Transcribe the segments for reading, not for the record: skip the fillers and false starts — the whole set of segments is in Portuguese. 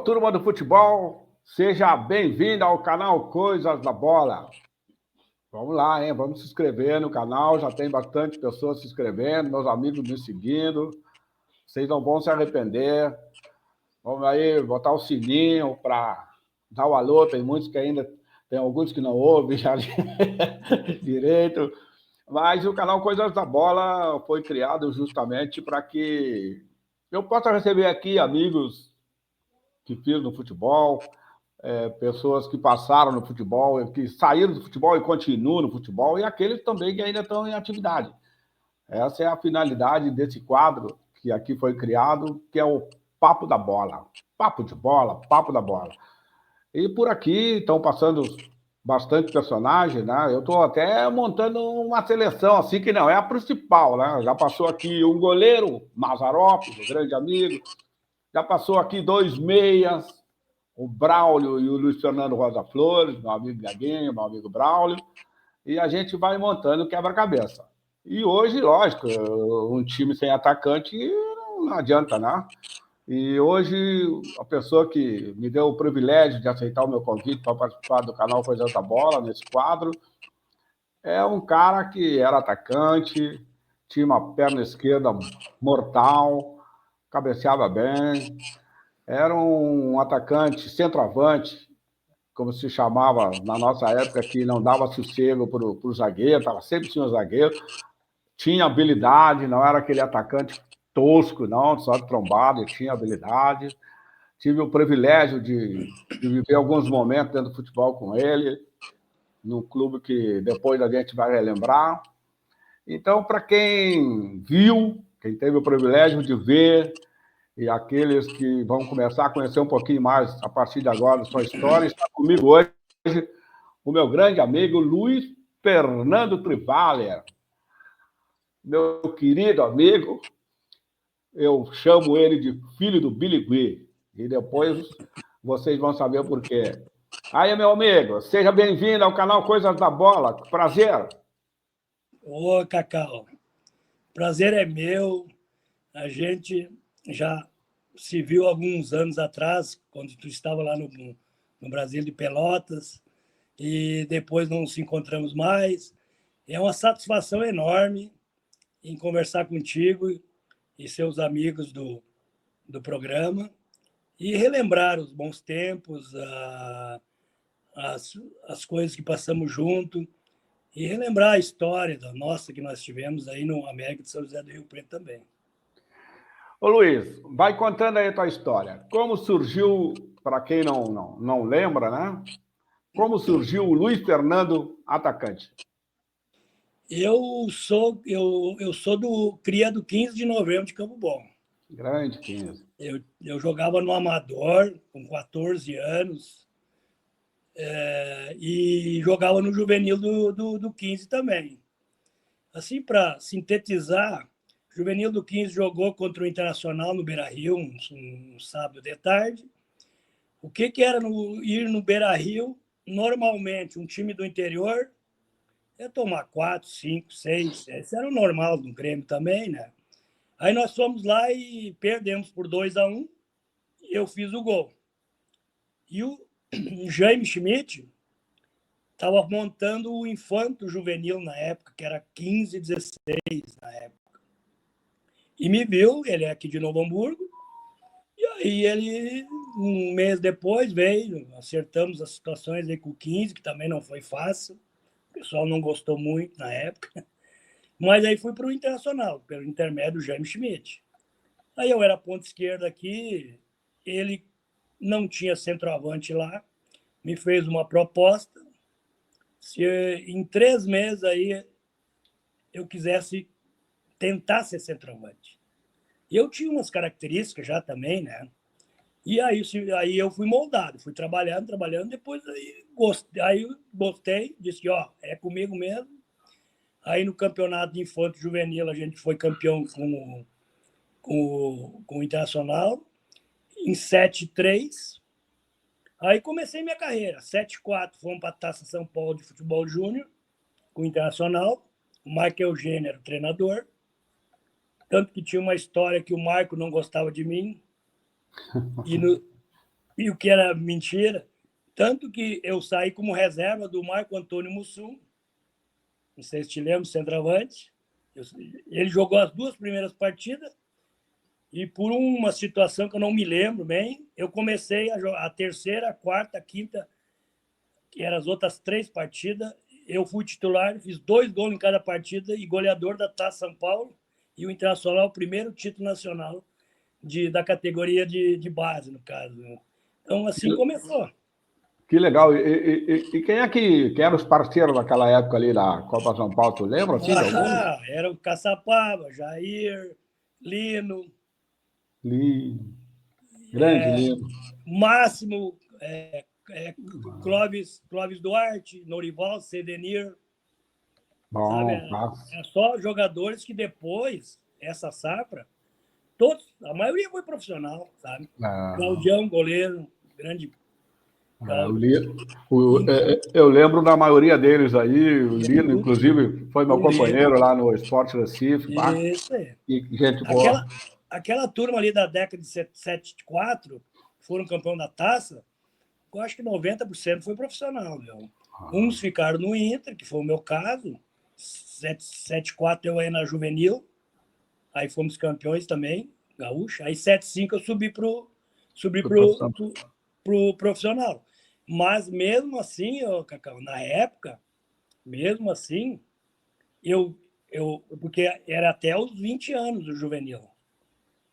turma do futebol, seja bem-vindo ao canal Coisas da Bola. Vamos lá, hein? Vamos se inscrever no canal, já tem bastante pessoas se inscrevendo, meus amigos me seguindo. Vocês não vão se arrepender. Vamos aí botar o sininho para dar o alô, tem muitos que ainda, tem alguns que não ouvem já direito. Mas o canal Coisas da Bola foi criado justamente para que eu possa receber aqui amigos que fiz no futebol, pessoas que passaram no futebol, que saíram do futebol e continuam no futebol, e aqueles também que ainda estão em atividade. Essa é a finalidade desse quadro que aqui foi criado, que é o Papo da Bola. Papo de bola, Papo da Bola. E por aqui estão passando bastante personagens, né? Eu estou até montando uma seleção, assim, que não é a principal, né? Já passou aqui um goleiro, Mazzaropi, um grande amigo. Já passou aqui 2 meias, o Braulio e o Luiz Fernando Rosa Flores, meu amigo Gaguinho, meu amigo Braulio, e a gente vai montando quebra-cabeça. E hoje, lógico, um time sem atacante não adianta, né? E hoje, a pessoa que me deu o privilégio de aceitar o meu convite para participar do canal Coisas da Bola, nesse quadro, é um cara que era atacante, tinha uma perna esquerda mortal, cabeceava bem, era um atacante centroavante, como se chamava na nossa época, que não dava sossego para o zagueiro, estava sempre tinha um zagueiro, tinha habilidade, não era aquele atacante tosco, não, só de trombada, tinha habilidade. Tive o privilégio de viver alguns momentos dentro do futebol com ele, num clube que depois a gente vai relembrar. Então, para quem viu, quem teve o privilégio de ver, e aqueles que vão começar a conhecer um pouquinho mais a partir de agora da sua história, está comigo hoje o meu grande amigo Luiz Fernando Trivaler, meu querido amigo, eu chamo ele de filho do Billy Gui, e depois vocês vão saber por quê. Aí, meu amigo, seja bem-vindo ao canal Coisas da Bola, prazer. Ô, Cacau, prazer é meu. A gente já se viu alguns anos atrás, quando tu estava lá no Brasil de Pelotas, e depois não nos encontramos mais. É uma satisfação enorme em conversar contigo e seus amigos do programa e relembrar os bons tempos, as coisas que passamos junto e relembrar a história da nossa que nós tivemos aí no América de São José do Rio Preto também. Ô Luiz, vai contando aí a tua história. Como surgiu, para quem não lembra, né? Como surgiu o Luiz Fernando atacante? Eu sou do cria do 15 de novembro de Campo Bom. Grande 15. Eu jogava no Amador com 14 anos e jogava no juvenil do 15 também. Assim, para sintetizar, o juvenil do 15 jogou contra o Internacional no Beira-Rio um sábado de tarde. O que era ir no Beira-Rio? Normalmente, um time do interior ia tomar 4, 5, 6. Esse era o normal do Grêmio também, né? Aí nós fomos lá e perdemos por 2-1 e eu fiz o gol. E o Jaime Schmidt estava montando o infanto juvenil na época, que era 15, 16 na época. E me viu, ele é aqui de Novo Hamburgo, e aí ele, um mês depois, veio, acertamos as situações aí com o 15, que também não foi fácil, o pessoal não gostou muito na época, mas aí fui para o Internacional, pelo intermédio do Jaime Schmidt. Aí eu era ponta esquerda aqui, ele não tinha centroavante lá, me fez uma proposta, se em 3 meses aí eu quisesse tentar ser centroavante. E eu tinha umas características já também, né? E aí eu fui moldado, fui trabalhando, depois aí gostei, disse que, ó, é comigo mesmo. Aí no campeonato de infanto juvenil a gente foi campeão com o Internacional, em 7-3. Aí comecei minha carreira, 7-4, fomos para a Taça São Paulo de Futebol Júnior, com o Internacional, o Michael Eugênio era o treinador, tanto que tinha uma história que o Marco não gostava de mim, E o que era mentira. Tanto que eu saí como reserva do Marco Antônio Mussum, não sei se te lembra, centroavante. Ele jogou as 2 primeiras partidas e por uma situação que eu não me lembro bem, eu comecei a terceira, a quarta, a quinta, que eram as outras 3 partidas. Eu fui titular, fiz 2 gols em cada partida e goleador da Taça São Paulo e o Internacional, o primeiro título nacional da categoria de base, no caso. Então, assim começou. Que legal. E quem é quem eram os parceiros daquela época ali da Copa São Paulo? Tu lembra, assim, de algum? Era o Caçapava, Jair, Lino, Grande Lino. Máximo, Clóvis Duarte, Norival, Sedenir, sabe? Bom, tá. É só jogadores que depois, essa safra, todos, a maioria foi profissional, sabe? Claudião, goleiro, grande. Eu lembro da maioria deles aí, o Lino, inclusive, foi meu companheiro lá no Esporte Recife. Isso aí. E gente boa. Aquela turma ali da década de 74, que foram campeão da taça, eu acho que 90% foi profissional, meu. Uns ficaram no Inter, que foi o meu caso. 7-4 eu aí na juvenil. Aí fomos campeões também, gaúcha. Aí 7-5 eu subi pro profissional. Mas mesmo assim, Cacau, na época, mesmo assim, porque era até os 20 anos o juvenil.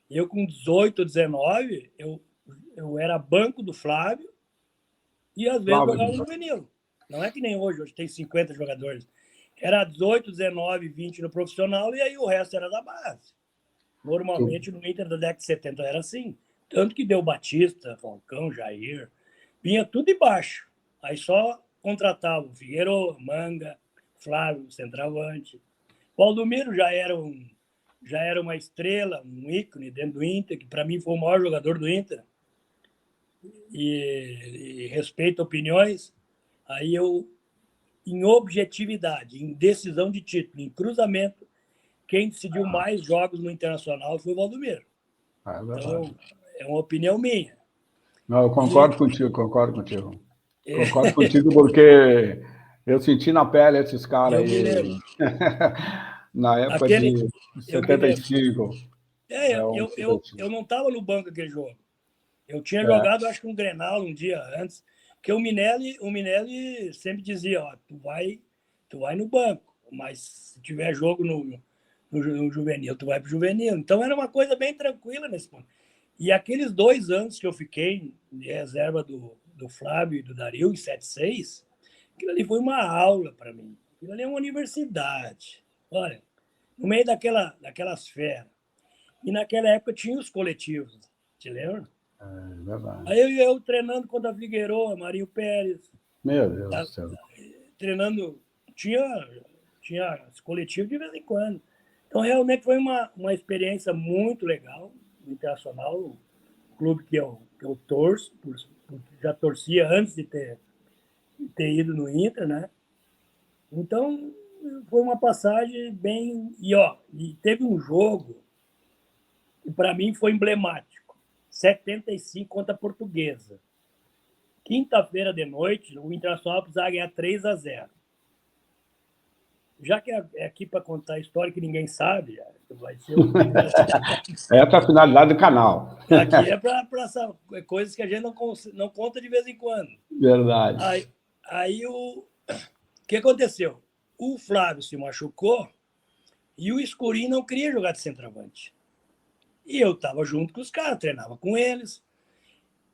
Eu com 18, 19, eu era banco do Flávio e às vezes jogava no juvenil. Não é que nem hoje tem 50 jogadores. Era 18, 19, 20 no profissional e aí o resto era da base. Normalmente no Inter da década de 70 era assim. Tanto que deu Batista, Falcão, Jair, vinha tudo embaixo. Aí só contratava o Figueiredo, Manga, Flávio, centroavante. Valdomiro já era uma estrela, um ícone dentro do Inter, que para mim foi o maior jogador do Inter. E respeito opiniões. Aí eu, em objetividade, em decisão de título, em cruzamento, quem decidiu mais jogos no Internacional foi o Valdomiro. Então, é uma opinião minha. Não, eu concordo contigo. Concordo contigo porque eu senti na pele esses caras aí. Na época de 75. Eu não estava no banco aquele jogo. Eu tinha jogado, acho que um Grenal um dia antes, porque o Minelli sempre dizia, ó, tu vai no banco, mas se tiver jogo no juvenil, tu vai pro juvenil. Então era uma coisa bem tranquila nesse ponto. E aqueles 2 anos que eu fiquei de reserva do Flávio e do Dario, em 76, aquilo ali foi uma aula para mim. Aquilo ali é uma universidade. Olha, no meio daquelas feras. E naquela época tinha os coletivos, te lembra? É verdade. Aí eu treinando contra a Figueiredo, Marinho Pérez. Meu Deus do céu. Treinando, tinha coletivo de vez em quando. Então, realmente foi uma experiência muito legal no Internacional, o clube que eu torço, já torcia antes de ter ido no Inter, né? Então, foi uma passagem bem... E teve um jogo que, para mim, foi emblemático. 75 contra a Portuguesa. Quinta-feira de noite, o Internacional precisava ganhar 3-0. Já que é aqui para contar a história que ninguém sabe, vai ser essa é a finalidade do canal. Aqui é para coisas que a gente não conta de vez em quando. Verdade. Aí o que aconteceu? O Flávio se machucou e o Escurinho não queria jogar de centroavante. E eu estava junto com os caras, treinava com eles.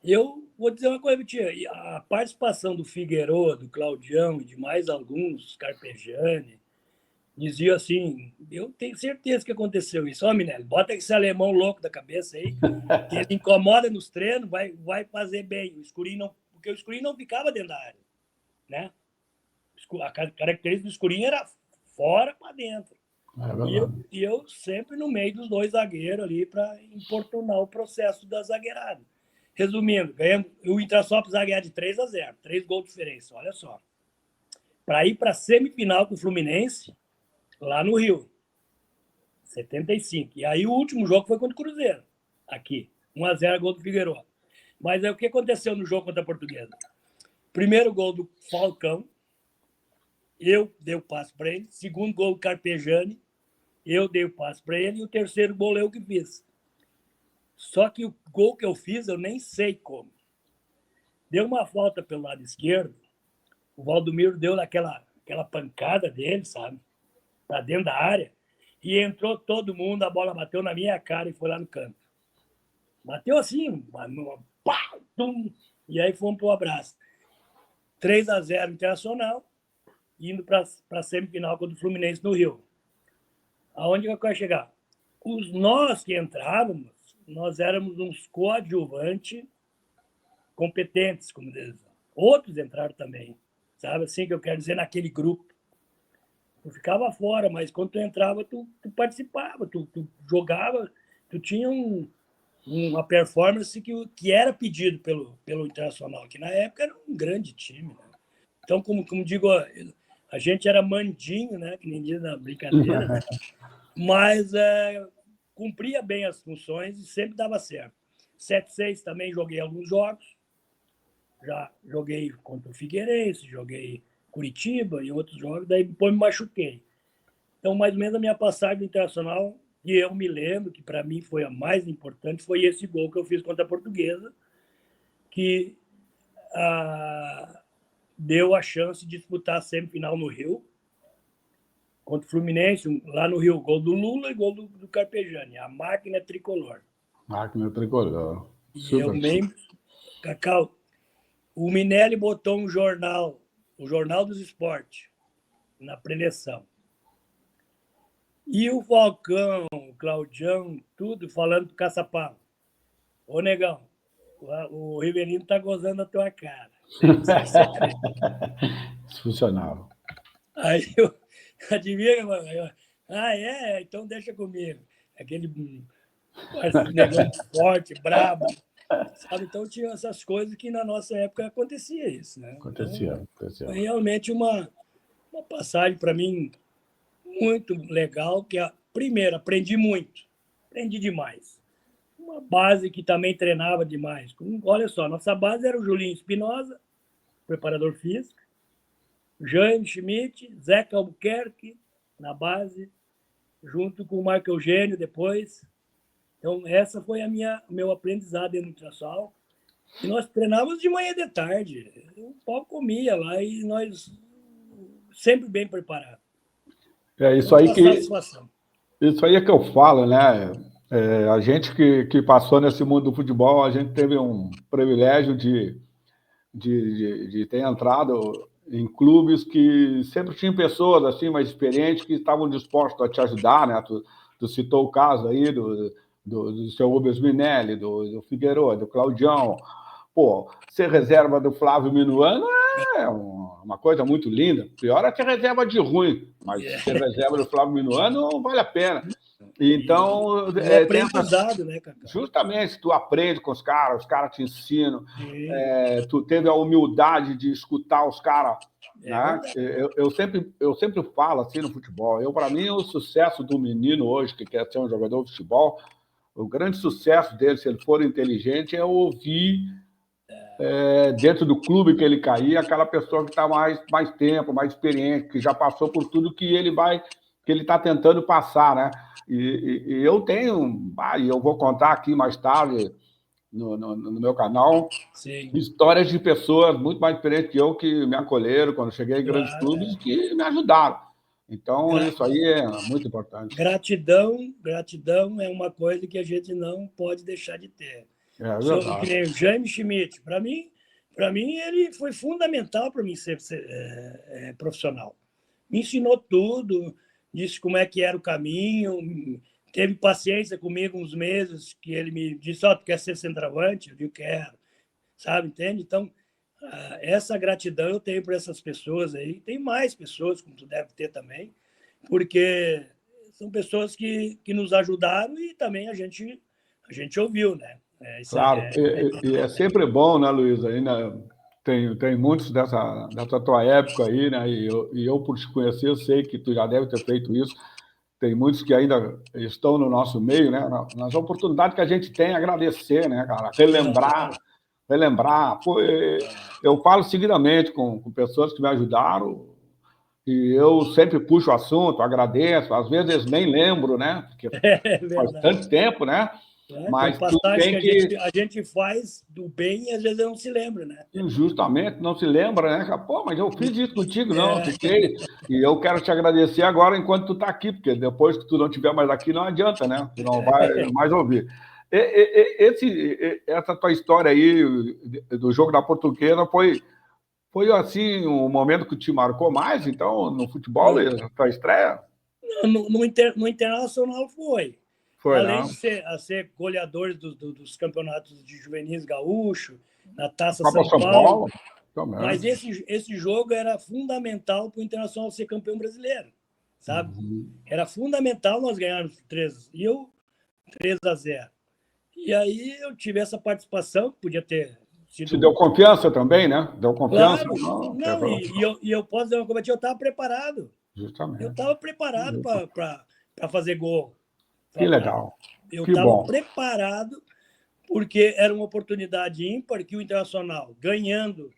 Eu vou dizer uma coisa, tia, a participação do Figueiredo, do Claudião e de mais alguns, Carpegiani, dizia assim, eu tenho certeza que aconteceu isso. Ó, Minelli, bota esse alemão louco da cabeça aí, que ele incomoda nos treinos, vai fazer bem. Porque o Escurinho não ficava dentro da área, né? A característica do Escurinho era fora para dentro. E eu sempre no meio dos 2 zagueiros ali para importunar o processo da zagueirada. Resumindo, o Internacional precisava ganhar de 3-0, 3 gols de diferença, olha só. Para ir para a semifinal com o Fluminense, lá no Rio, 75. E aí o último jogo foi contra o Cruzeiro, aqui, 1-0 gol do Figueiredo. Mas aí, o que aconteceu no jogo contra a Portuguesa? Primeiro gol do Falcão, eu dei o passe para ele. Segundo gol do Carpegiani, eu dei o passe para ele. E o terceiro gol eu que fiz. Só que o gol que eu fiz, eu nem sei como. Deu uma falta pelo lado esquerdo. O Valdomiro deu aquela pancada dele, sabe? Para dentro da área. E entrou todo mundo, a bola bateu na minha cara e foi lá no canto. Bateu assim, pá, tum, e aí fomos para o abraço. 3-0 Internacional, indo para a semifinal contra o Fluminense no Rio. Aonde que eu quero chegar? Nós que entrávamos, nós éramos uns coadjuvantes competentes, como diz. Outros entraram também, sabe assim que eu quero dizer, naquele grupo. Tu ficava fora, mas quando tu entrava, tu participava, tu jogava, tu tinha uma performance que era pedido pelo Internacional, que na época era um grande time. Né? Então, como digo, a gente era mandinho, né? Que nem diz na brincadeira, né? Mas cumpria bem as funções e sempre dava certo. 7-6 também joguei alguns jogos, já joguei contra o Figueirense, joguei Curitiba e outros jogos, daí depois me machuquei. Então, mais ou menos a minha passagem do Internacional, que eu me lembro, que para mim foi a mais importante, foi esse gol que eu fiz contra a Portuguesa, que deu a chance de disputar a semifinal no Rio, contra o Fluminense, lá no Rio, gol do Lula e gol do Carpegiani, a máquina tricolor. Máquina tricolor. E eu mesmo, Cacau, o Minelli botou um jornal, o Jornal dos Esportes, na preleção. E o Falcão, o Claudião, tudo falando pro Caçapava. Ô, negão, o Riverino tá gozando a tua cara. Isso funcionava. Aí eu adivinha, então deixa comigo. Aquele negão forte, brabo. Sabe? Então tinha essas coisas que na nossa época acontecia isso. Né? Acontecia. Foi realmente uma passagem para mim muito legal, que primeiro, aprendi muito, aprendi demais. Uma base que também treinava demais. Olha só, nossa base era o Julinho Espinosa, preparador físico, Jaime Schmidt, Zeca Albuquerque, na base, junto com o Marco Eugênio depois. Então, essa foi meu aprendizado dentro do Internacional. E nós treinávamos de manhã e de tarde. O pau comia lá e nós sempre bem preparados. Isso aí é que eu falo, né? A gente que passou nesse mundo do futebol, a gente teve um privilégio de ter entrado em clubes que sempre tinham pessoas assim mais experientes que estavam dispostos a te ajudar, né? Tu citou o caso aí do seu Rubens Minelli, do Figueiredo, do Claudião. Pô, ser reserva do Flávio Minuano é uma coisa muito linda. Pior é que reserva de ruim, mas ser reserva do Flávio Minuano vale a pena. Então, é aprendizado, né, Cacau? Justamente, tu aprende com os caras te ensinam, tu teve a humildade de escutar os caras. Né? Eu sempre falo assim no futebol. Para mim, o sucesso do menino hoje que quer ser um jogador de futebol, o grande sucesso dele, se ele for inteligente, é ouvir dentro do clube que ele cair, aquela pessoa que está mais tempo, mais experiente, que já passou por tudo que ele está tentando passar, né? E eu tenho, e eu vou contar aqui mais tarde no meu canal, Sim. Histórias de pessoas muito mais experientes que eu, que me acolheram quando cheguei em grandes clubes, que me ajudaram. Então, isso aí é muito importante. Gratidão é uma coisa que a gente não pode deixar de ter. O Jaime Schmidt, para mim, ele foi fundamental para mim ser profissional. Me ensinou tudo, disse como é que era o caminho, teve paciência comigo uns meses, que ele me disse, tu quer ser centroavante? Eu digo, quero. Sabe, entende? Então, essa gratidão eu tenho por essas pessoas aí. Tem mais pessoas, como tu deve ter também, porque são pessoas que nos ajudaram e também a gente ouviu, né? Claro, e é sempre bom, né, Luiz? Ainda tem muitos dessa tua época aí, né? E eu, por te conhecer, eu sei que tu já deve ter feito isso. Tem muitos que ainda estão no nosso meio, né? Nas oportunidades que a gente tem, agradecer, né, cara? Relembrar relembrar. Eu falo seguidamente com pessoas que me ajudaram e eu sempre puxo o assunto, agradeço. Às vezes nem lembro, né? Porque É faz verdade. tanto tempo, né? Tem Mas tu passagem tem que que, a gente faz do bem e às vezes não se lembra, né? injustamente, não se lembra, né? Pô, mas eu fiz isso contigo, não, É, fiquei. E eu quero te agradecer agora enquanto tu está aqui, porque depois que tu não estiver mais aqui, não adianta, né? Tu não vai mais ouvir. Essa tua história aí do jogo da Portuguesa foi assim, um momento que te marcou mais, então, no futebol, a tua estreia? no Internacional foi. Foi, Além né? de ser goleadores dos campeonatos de juvenis gaúcho, na Taça Copa São São Paulo, Paulo também. mas esse jogo era fundamental para o Internacional ser campeão brasileiro, sabe? Uhum. Era fundamental nós ganharmos 3-0. E aí eu tive essa participação, que podia ter Te deu sido. confiança também, né? Deu confiança? Claro, Não, não, e eu posso dizer uma coisa, eu estava preparado. Eu justamente. estava preparado para fazer gol. Que legal. Eu Que estava bom. preparado, porque era uma oportunidade ímpar que o Internacional, ganhando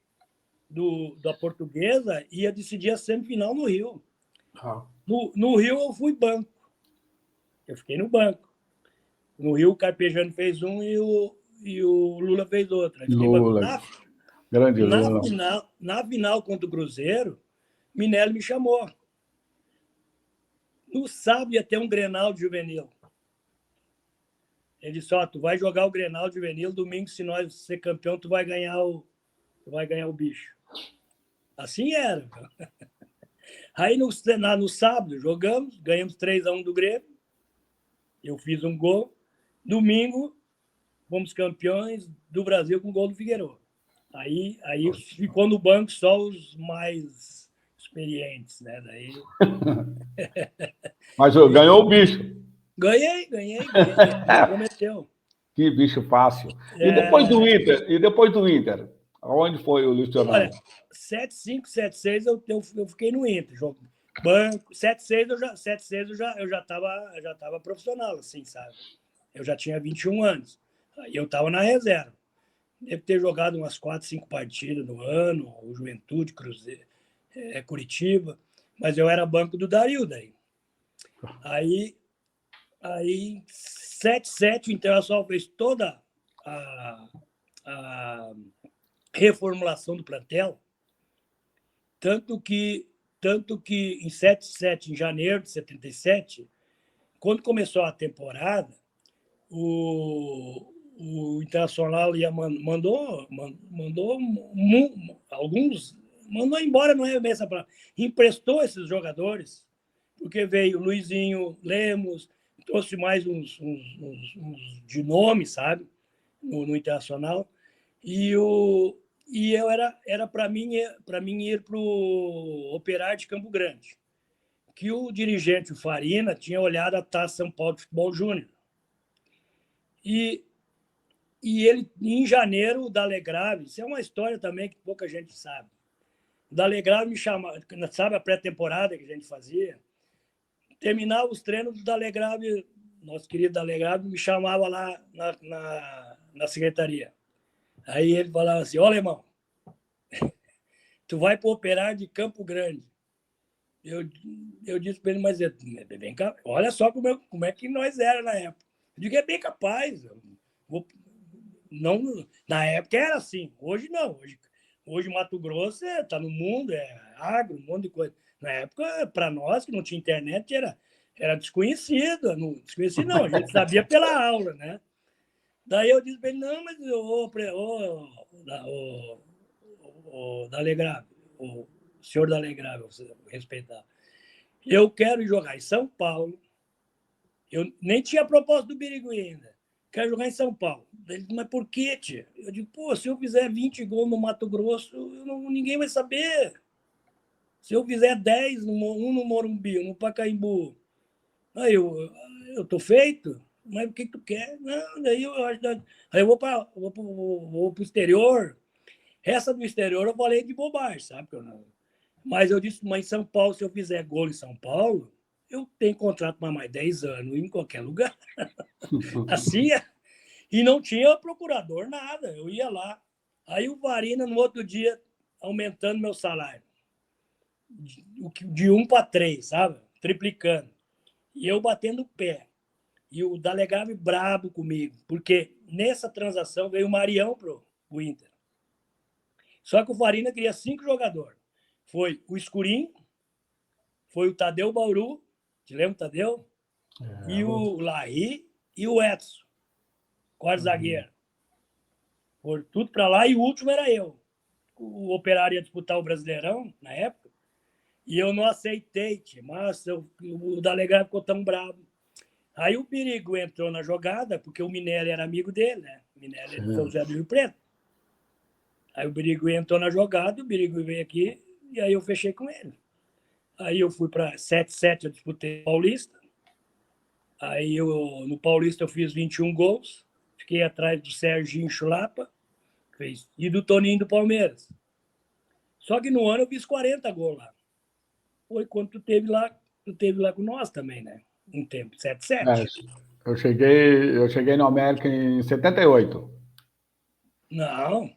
da Portuguesa, ia decidir a semifinal no Rio. Ah. No Rio, eu fui banco. Eu fiquei no banco. No Rio, o Carpegiani fez um e o Lula fez outro. Aí fiquei banco. Lula, grande Lula. Na final contra o Cruzeiro, Minelli me chamou. No sábado ia ter um Grenal de juvenil. Ele disse, tu vai jogar o Grenal de juvenil, domingo, se nós ser campeão, tu vai ganhar o bicho. Assim era. Aí no sábado jogamos, ganhamos 3-1 do Grêmio. Eu fiz um gol. Domingo, fomos campeões do Brasil com o gol do Figueiredo. Aí ficou no banco só os mais experientes, né? Daí... Mas ganhou o bicho. Ganhei. Prometeu. Que bicho fácil. E depois do Inter? Aonde foi o Luciano? Olha, 7-5, 7-6 eu fiquei no Inter. Jogo banco. 7-6 eu já estava profissional, assim, sabe? Eu já tinha 21 anos. Aí eu estava na reserva. Devo ter jogado umas 4, 5 partidas no ano, o Juventude, Cruzeiro, Curitiba, mas eu era banco do Dario daí. Aí 7-7, o Internacional fez toda a reformulação do plantel, tanto que em 7-7, em janeiro de 77, quando começou a temporada, o Internacional mandou alguns, mandou embora, não é bem essa palavra, emprestou esses jogadores, porque veio Luizinho, Lemos, trouxe mais uns de nome, sabe, no Internacional, e eu era para mim ir para o Operário de Campo Grande, que o dirigente, o Farina, tinha olhado a Taça São Paulo de Futebol Júnior. E ele, em janeiro, o Dalegrave, isso é uma história também que pouca gente sabe. O Dalegrave me chamava, sabe a pré-temporada que a gente fazia? Terminava os treinos do Dalegrave, nosso querido Dalegrave, me chamava lá na secretaria. Aí ele falava assim, alemão, tu vai para o Operário de Campo Grande. Eu disse para ele, mas bem capaz. Olha só como é que nós era na época. Eu digo, é bem capaz. Não, na época era assim, hoje não. Hoje Mato Grosso está no mundo, é agro, um monte de coisa. Na época, para nós, que não tinha internet, era desconhecido. Desconhecido não, a gente sabia pela aula, né? Daí eu disse para ele, não, mas o Dalegrave, o senhor Dalegrave, você respeitar. Eu quero jogar em São Paulo. Eu nem tinha proposta do Birigui ainda. Quero jogar em São Paulo. Ele disse, mas por quê, tia? Eu digo, se eu fizer 20 gols no Mato Grosso, ninguém vai saber. Se eu fizer 10, um no Morumbi, um no Pacaembu, aí eu tô feito? Mas o que tu quer? Não, daí eu acho. Aí eu vou para o exterior. Essa do exterior eu falei de bobagem, sabe? Mas eu disse, mas em São Paulo, se eu fizer gol em São Paulo, eu tenho contrato para mais 10 anos em qualquer lugar. Assim, e não tinha procurador, nada. Eu ia lá. Aí o Varina, no outro dia, aumentando meu salário. De 1 para 3, sabe? Triplicando. E eu batendo o pé. E o Dalegave brabo comigo, porque nessa transação veio o Marião pro Inter. Só que o Varina queria 5 jogadores. Foi o Escurinho, foi o Tadeu Bauru, te lembra o Tadeu? E o Larry e o Edson, quarto zagueiro. Foram tudo para lá e o último era eu. O Operário ia disputar o Brasileirão, na época, e eu não aceitei, mas o Dalegave ficou tão bravo. Aí o Birigo entrou na jogada, porque o Minelli era amigo dele, né? O Minelli é de São José do Rio Preto. Aí o Birigo entrou na jogada, o Birigo veio aqui, e aí eu fechei com ele. Aí eu fui para 7-7, eu disputei Paulista. Aí no Paulista eu fiz 21 gols, fiquei atrás do Serginho Chulapa, fez, e do Toninho do Palmeiras. Só que no ano eu fiz 40 gols lá. Foi quando tu teve lá com nós também, né? Um tempo, 7-7. Eu cheguei no América em 78. Não.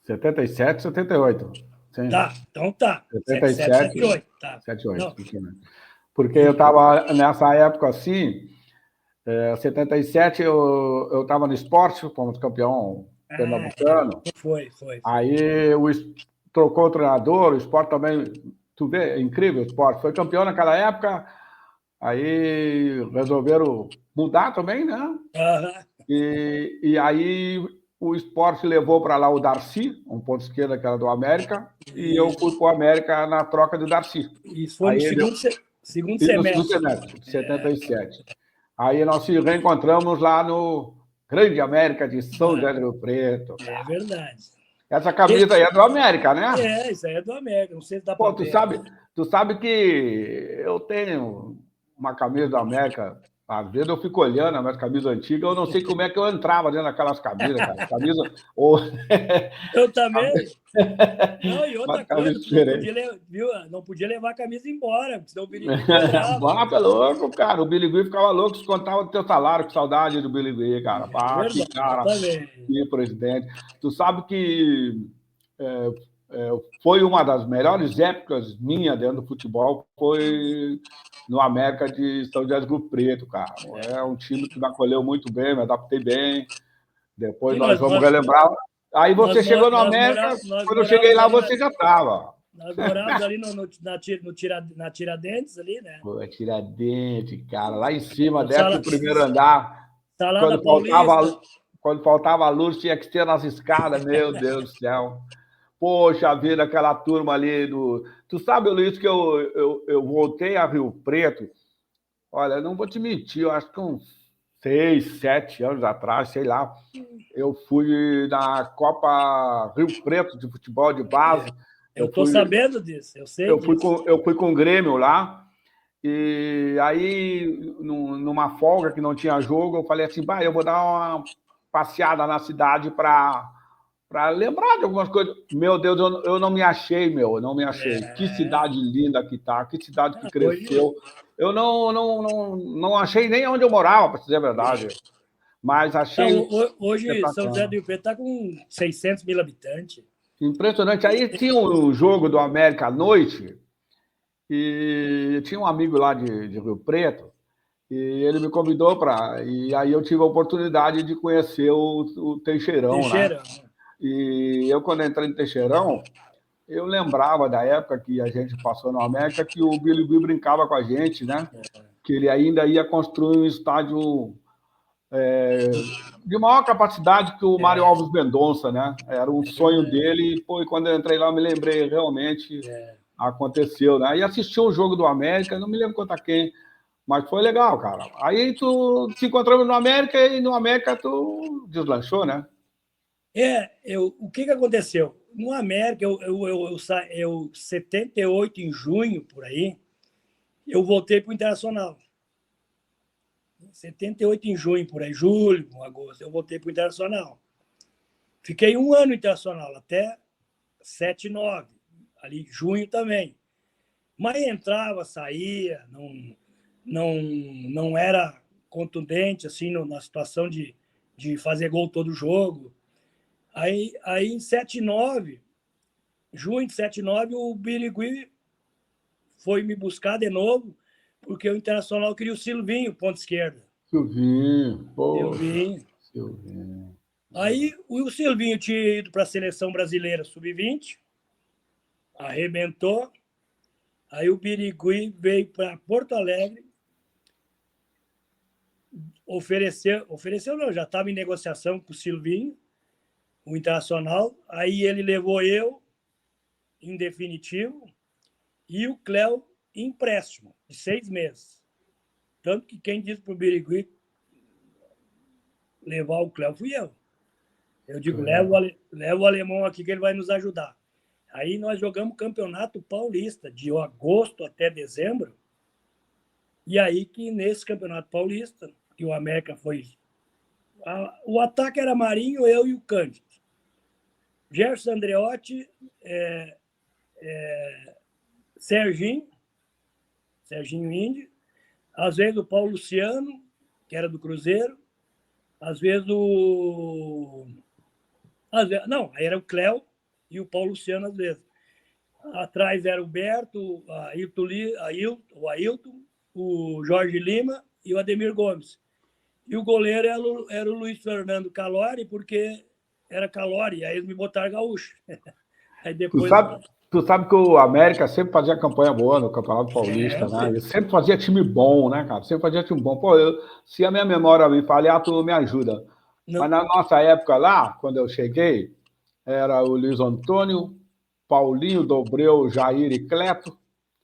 77, 78. Sim. Tá, então tá. 77, 78, tá. 78. Porque eu estava nessa época assim, 77 eu estava no esporte, fomos campeão pernambucano. Foi. Aí trocou o treinador, o esporte também, tu vê, é incrível o esporte. Foi campeão naquela época, aí resolveram mudar também, né? E aí o esporte levou para lá o Darcy, um ponto esquerda que era do América, e eu fui para o América na troca do Darcy. Isso foi no segundo semestre. No segundo semestre, de 77. Aí nós se reencontramos lá no Grande América de São José do Rio Preto. É verdade. Essa camisa aí é do América, né? Isso aí é do América, não sei se dá para ver. Tu sabe que eu tenho uma camisa do América. Às vezes eu fico olhando as minhas camisas antigas, eu não sei como é que eu entrava dentro daquelas camisas, cara. Eu também. Não, e outra coisa, não podia levar a camisa embora, senão o Billy cobrava. Tá louco, cara. O Billy Gui ficava louco, descontava do teu salário, com saudade do Billy Gui, cara. Verdade, que cara, que presidente. Tu sabe que foi uma das melhores épocas minha dentro do futebol, foi no América de São José do Rio Preto, cara. É um time que me acolheu muito bem, me adaptei bem. Depois nós vamos relembrar. Aí você chegou no América, quando eu cheguei lá, você já estava. Nós morávamos ali na Tiradentes, ali, né? Pô, Tiradentes, cara, lá em cima, desce o primeiro andar. Quando faltava a luz, tinha que ter nas escadas, meu Deus do céu. Poxa vida, aquela turma ali do. Tu sabe, Luiz, que eu voltei a Rio Preto. Olha, não vou te mentir, eu acho que uns 6, 7 anos atrás, sei lá. Eu fui na Copa Rio Preto de futebol de base. Eu estou sabendo disso, eu sei disso. Eu fui com o Grêmio lá. E aí, numa folga que não tinha jogo, eu falei assim, eu vou dar uma passeada na cidade para lembrar de algumas coisas. Meu Deus, eu não me achei, eu não me achei. Que cidade linda que tá, que cidade que cresceu. Eu não achei nem onde eu morava, para dizer a verdade. Mas achei... Hoje, São José do Rio Preto está com 600 mil habitantes. Impressionante. Aí tinha um jogo do América à noite, e tinha um amigo lá de Rio Preto, e ele me convidou para... E aí eu tive a oportunidade de conhecer o Teixeirão, né? E eu, quando entrei no Teixeirão, eu lembrava da época que a gente passou na América, que o Billy Gui brincava com a gente, né? Que ele ainda ia construir um estádio de maior capacidade que o Mário Alves Mendonça, né? Era um sonho dele, e quando eu entrei lá, eu me lembrei, realmente aconteceu, né? E assisti o jogo do América, não me lembro contra quem, mas foi legal, cara. Aí tu se encontramos no América, e no América tu deslanchou, né? O que aconteceu? No América, eu 78, em junho, por aí, eu voltei para o Internacional. 78 em junho, por aí, julho, agosto, eu voltei para o Internacional. Fiquei um ano no Internacional, até 7, 9, ali junho também. Mas entrava, saía, não era contundente assim na situação de fazer gol todo jogo. Aí em 79, junho de 79, o Birigui foi me buscar de novo, porque o Internacional queria o Silvinho, ponta esquerda. Silvinho, poxa, Silvinho. Silvinho. Aí o Silvinho tinha ido para a seleção brasileira sub-20, arrebentou. Aí o Birigui veio para Porto Alegre, ofereceu não, já estava em negociação com o Silvinho, o Internacional. Aí ele levou eu, em definitivo, e o Cléo em empréstimo, de 6 meses. Tanto que quem disse para o Birigui levar o Cléo fui eu. Eu digo, leva o alemão aqui que ele vai nos ajudar. Aí nós jogamos Campeonato Paulista, de agosto até dezembro. E aí que nesse Campeonato Paulista, que o América foi... O ataque era Marinho, eu e o Cândido. Gerson Andreotti, Serginho Índio, às vezes o Paulo Luciano, que era do Cruzeiro, às vezes não, aí era o Cléo e o Paulo Luciano, às vezes. Atrás era o Berto, o Ailton, o Jorge Lima e o Ademir Gomes. E o goleiro era o Luiz Fernando Calori, porque era Calori, aí eles me botaram gaúcho. Aí depois... Tu sabe que o América sempre fazia campanha boa no Campeonato Paulista, né? Ele sempre fazia time bom, né, cara? Sempre fazia time bom. Pô, se a minha memória me falhar, tu me ajuda. Não. Mas na nossa época lá, quando eu cheguei, era o Luiz Antônio, Paulinho, Dobreu, Jair e Cleto.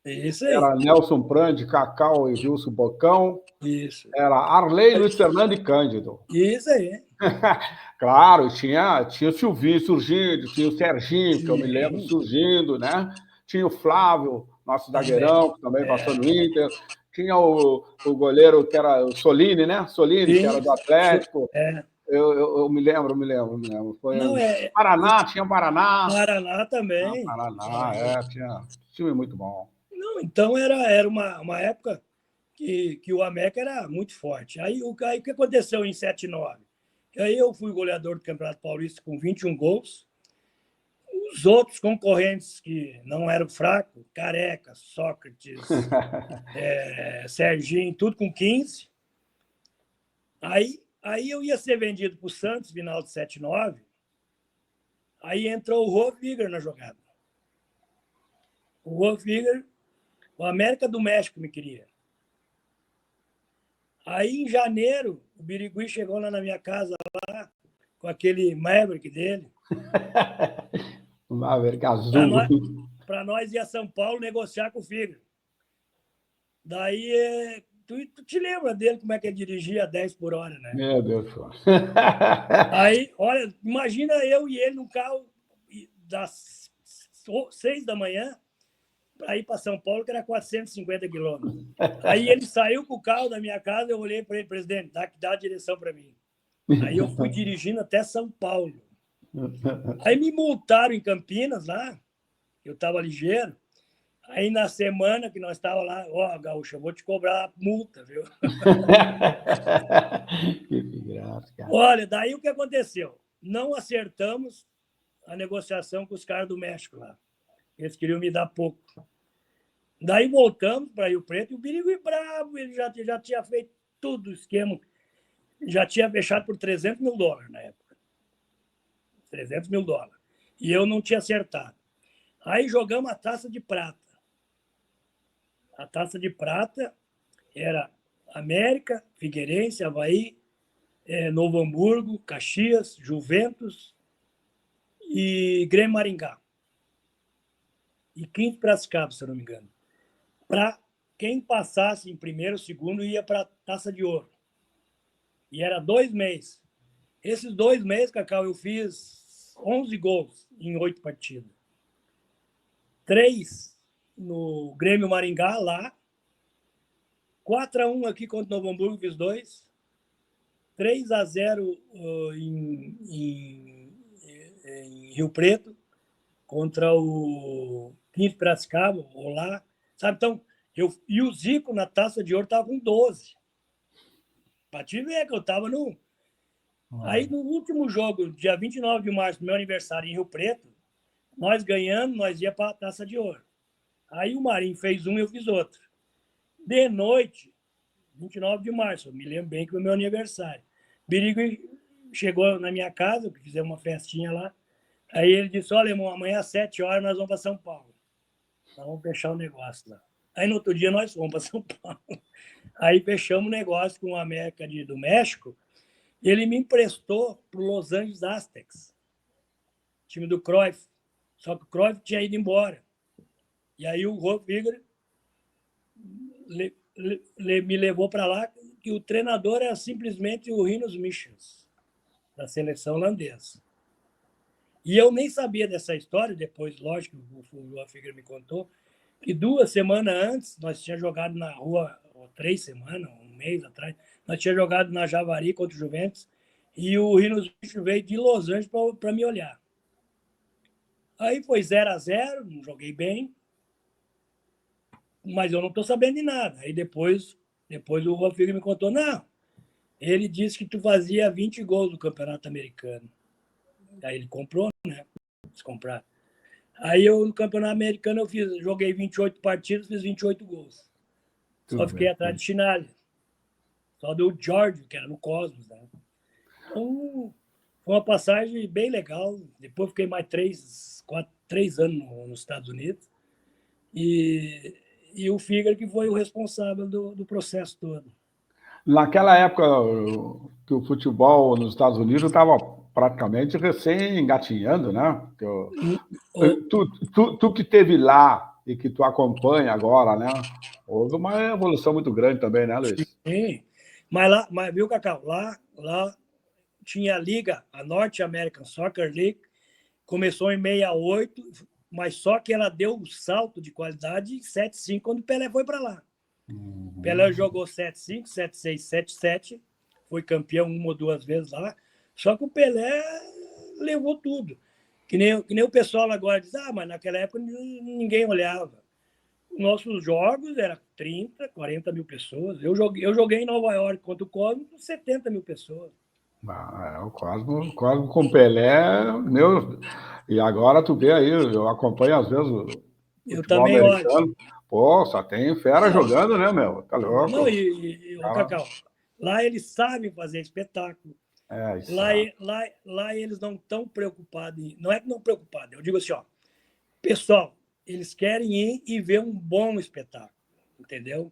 Isso aí. Era Nelson Prandi, Cacau e Gilson Bocão. Isso. Era Arley, Luiz Fernando e Cândido. Isso aí. Claro, tinha o Silvinho surgindo, tinha o Serginho, que eu me lembro, surgindo, né? Tinha o Flávio, nosso zagueirão, que também passou no Inter. Tinha o goleiro, que era o Solini, né? Solini, que era do Atlético. Eu me lembro. Foi Paraná, tinha Paraná. Paraná também. Paraná, tinha time muito bom. Não, então era uma época que o América era muito forte. Aí o que aconteceu em 79? Aí eu fui goleador do Campeonato Paulista com 21 gols. Os outros concorrentes que não eram fracos, Careca, Sócrates, Serginho, tudo com 15. Aí eu ia ser vendido para o Santos, final de 79. Aí entrou o Roviger na jogada. O Roviger, o América do México me queria. Aí, em janeiro, o Birigui chegou lá na minha casa, lá, com aquele Maverick dele. Maverick azul. Para nós ir a São Paulo negociar com o Figueiredo. Daí, tu te lembra dele, como é que ele dirigia a 10 por hora, né? Meu Deus do céu. Aí, olha, imagina eu e ele no carro das 6 da manhã, para ir para São Paulo, que era 450 quilômetros. Aí ele saiu com o carro da minha casa, eu olhei para ele, presidente, dá a direção para mim. Aí eu fui dirigindo até São Paulo. Aí me multaram em Campinas, lá, eu estava ligeiro. Aí na semana que nós estávamos lá, Gaúcho, eu vou te cobrar a multa, viu? Que graça, cara. Olha, daí o que aconteceu? Não acertamos a negociação com os caras do México lá. Eles queriam me dar pouco. Daí voltamos para Rio Preto e o Birigui bravo, ele já tinha feito tudo o esquema. Já tinha fechado por $300 mil na época. $300 mil. E eu não tinha acertado. Aí jogamos a Taça de Prata. A Taça de Prata era América, Figueirense, Avaí, Novo Hamburgo, Caxias, Juventus e Grêmio Maringá. E 15 Piracicaba, se eu não me engano. Para quem passasse em primeiro, segundo, ia para a Taça de Ouro. E era 2 meses. Esses 2 meses, Cacau, eu fiz 11 gols em 8 partidas. 3 no Grêmio Maringá, lá. 4-1 aqui contra o Novo Hamburgo, fiz 2. 3-0 em Rio Preto, contra o 15 Piracicaba, ou lá. Sabe, então, e o Zico na Taça de Ouro estava com 12. Para te ver que eu estava no... Aí, no último jogo, dia 29 de março, meu aniversário em Rio Preto, nós ganhando, nós ia para a Taça de Ouro. Aí o Marinho fez um e eu fiz outro. De noite, 29 de março, eu me lembro bem que foi meu aniversário. Birigo chegou na minha casa, fizemos uma festinha lá. Aí ele disse: olha, irmão, amanhã às 7 horas nós vamos para São Paulo. Nós vamos fechar o negócio lá. Aí no outro dia nós fomos para São Paulo. Aí fechamos o negócio com o América do México. Ele me emprestou para o Los Angeles Aztecs, time do Cruyff. Só que o Cruyff tinha ido embora. E aí o Rolf Wegener me levou para lá, que o treinador era simplesmente o Rinus Michels, da seleção holandesa. E eu nem sabia dessa história, depois, lógico, o Rolf Wegener me contou, que 2 semanas antes, nós tínhamos jogado na rua, ou 3 semanas, um mês atrás, nós tínhamos jogado na Javari contra o Juventus, e o Rinus Michels veio de Los Angeles para me olhar. Aí foi 0-0, não joguei bem, mas eu não estou sabendo de nada. Aí depois o Rolf Wegener me contou, não, ele disse que tu fazia 20 gols no Campeonato Americano. Aí ele comprou, né? Quis comprar. Aí eu, no Campeonato Americano, joguei 28 partidas, fiz 28 gols. Só fiquei atrás de Chinalha. Só do George, que era no Cosmos, né? Então, foi uma passagem bem legal. Depois fiquei mais 3 anos nos Estados Unidos. E o Figueira que foi o responsável do processo todo. Naquela época que o futebol nos Estados Unidos estava praticamente recém-engatinhando, né? Tu que esteve lá e que tu acompanha agora, né? Houve uma evolução muito grande também, né, Luiz? Sim. Mas viu, Cacau? Lá tinha a liga, a North American Soccer League, começou em 68, mas só que ela deu um salto de qualidade em 7-5 quando o Pelé foi para lá. Pelé jogou 7-5, 7-6, 7-7, foi campeão 1 ou 2 vezes lá, só que o Pelé levou tudo. Que nem o pessoal agora diz, mas naquela época ninguém olhava. Nossos jogos eram 30, 40 mil pessoas. Eu joguei em Nova York contra o Cosmo com 70 mil pessoas. O Cosmo com Pelé, meu. E agora tu vê aí, eu acompanho às vezes o futebol americano. Olho. Pô, só tem fera jogando, né, meu? Tá louco. Não, Cacau, lá eles sabem fazer espetáculo. Lá eles não estão preocupados. Não é que não preocupados, eu digo assim, ó, pessoal, eles querem ir e ver um bom espetáculo, entendeu?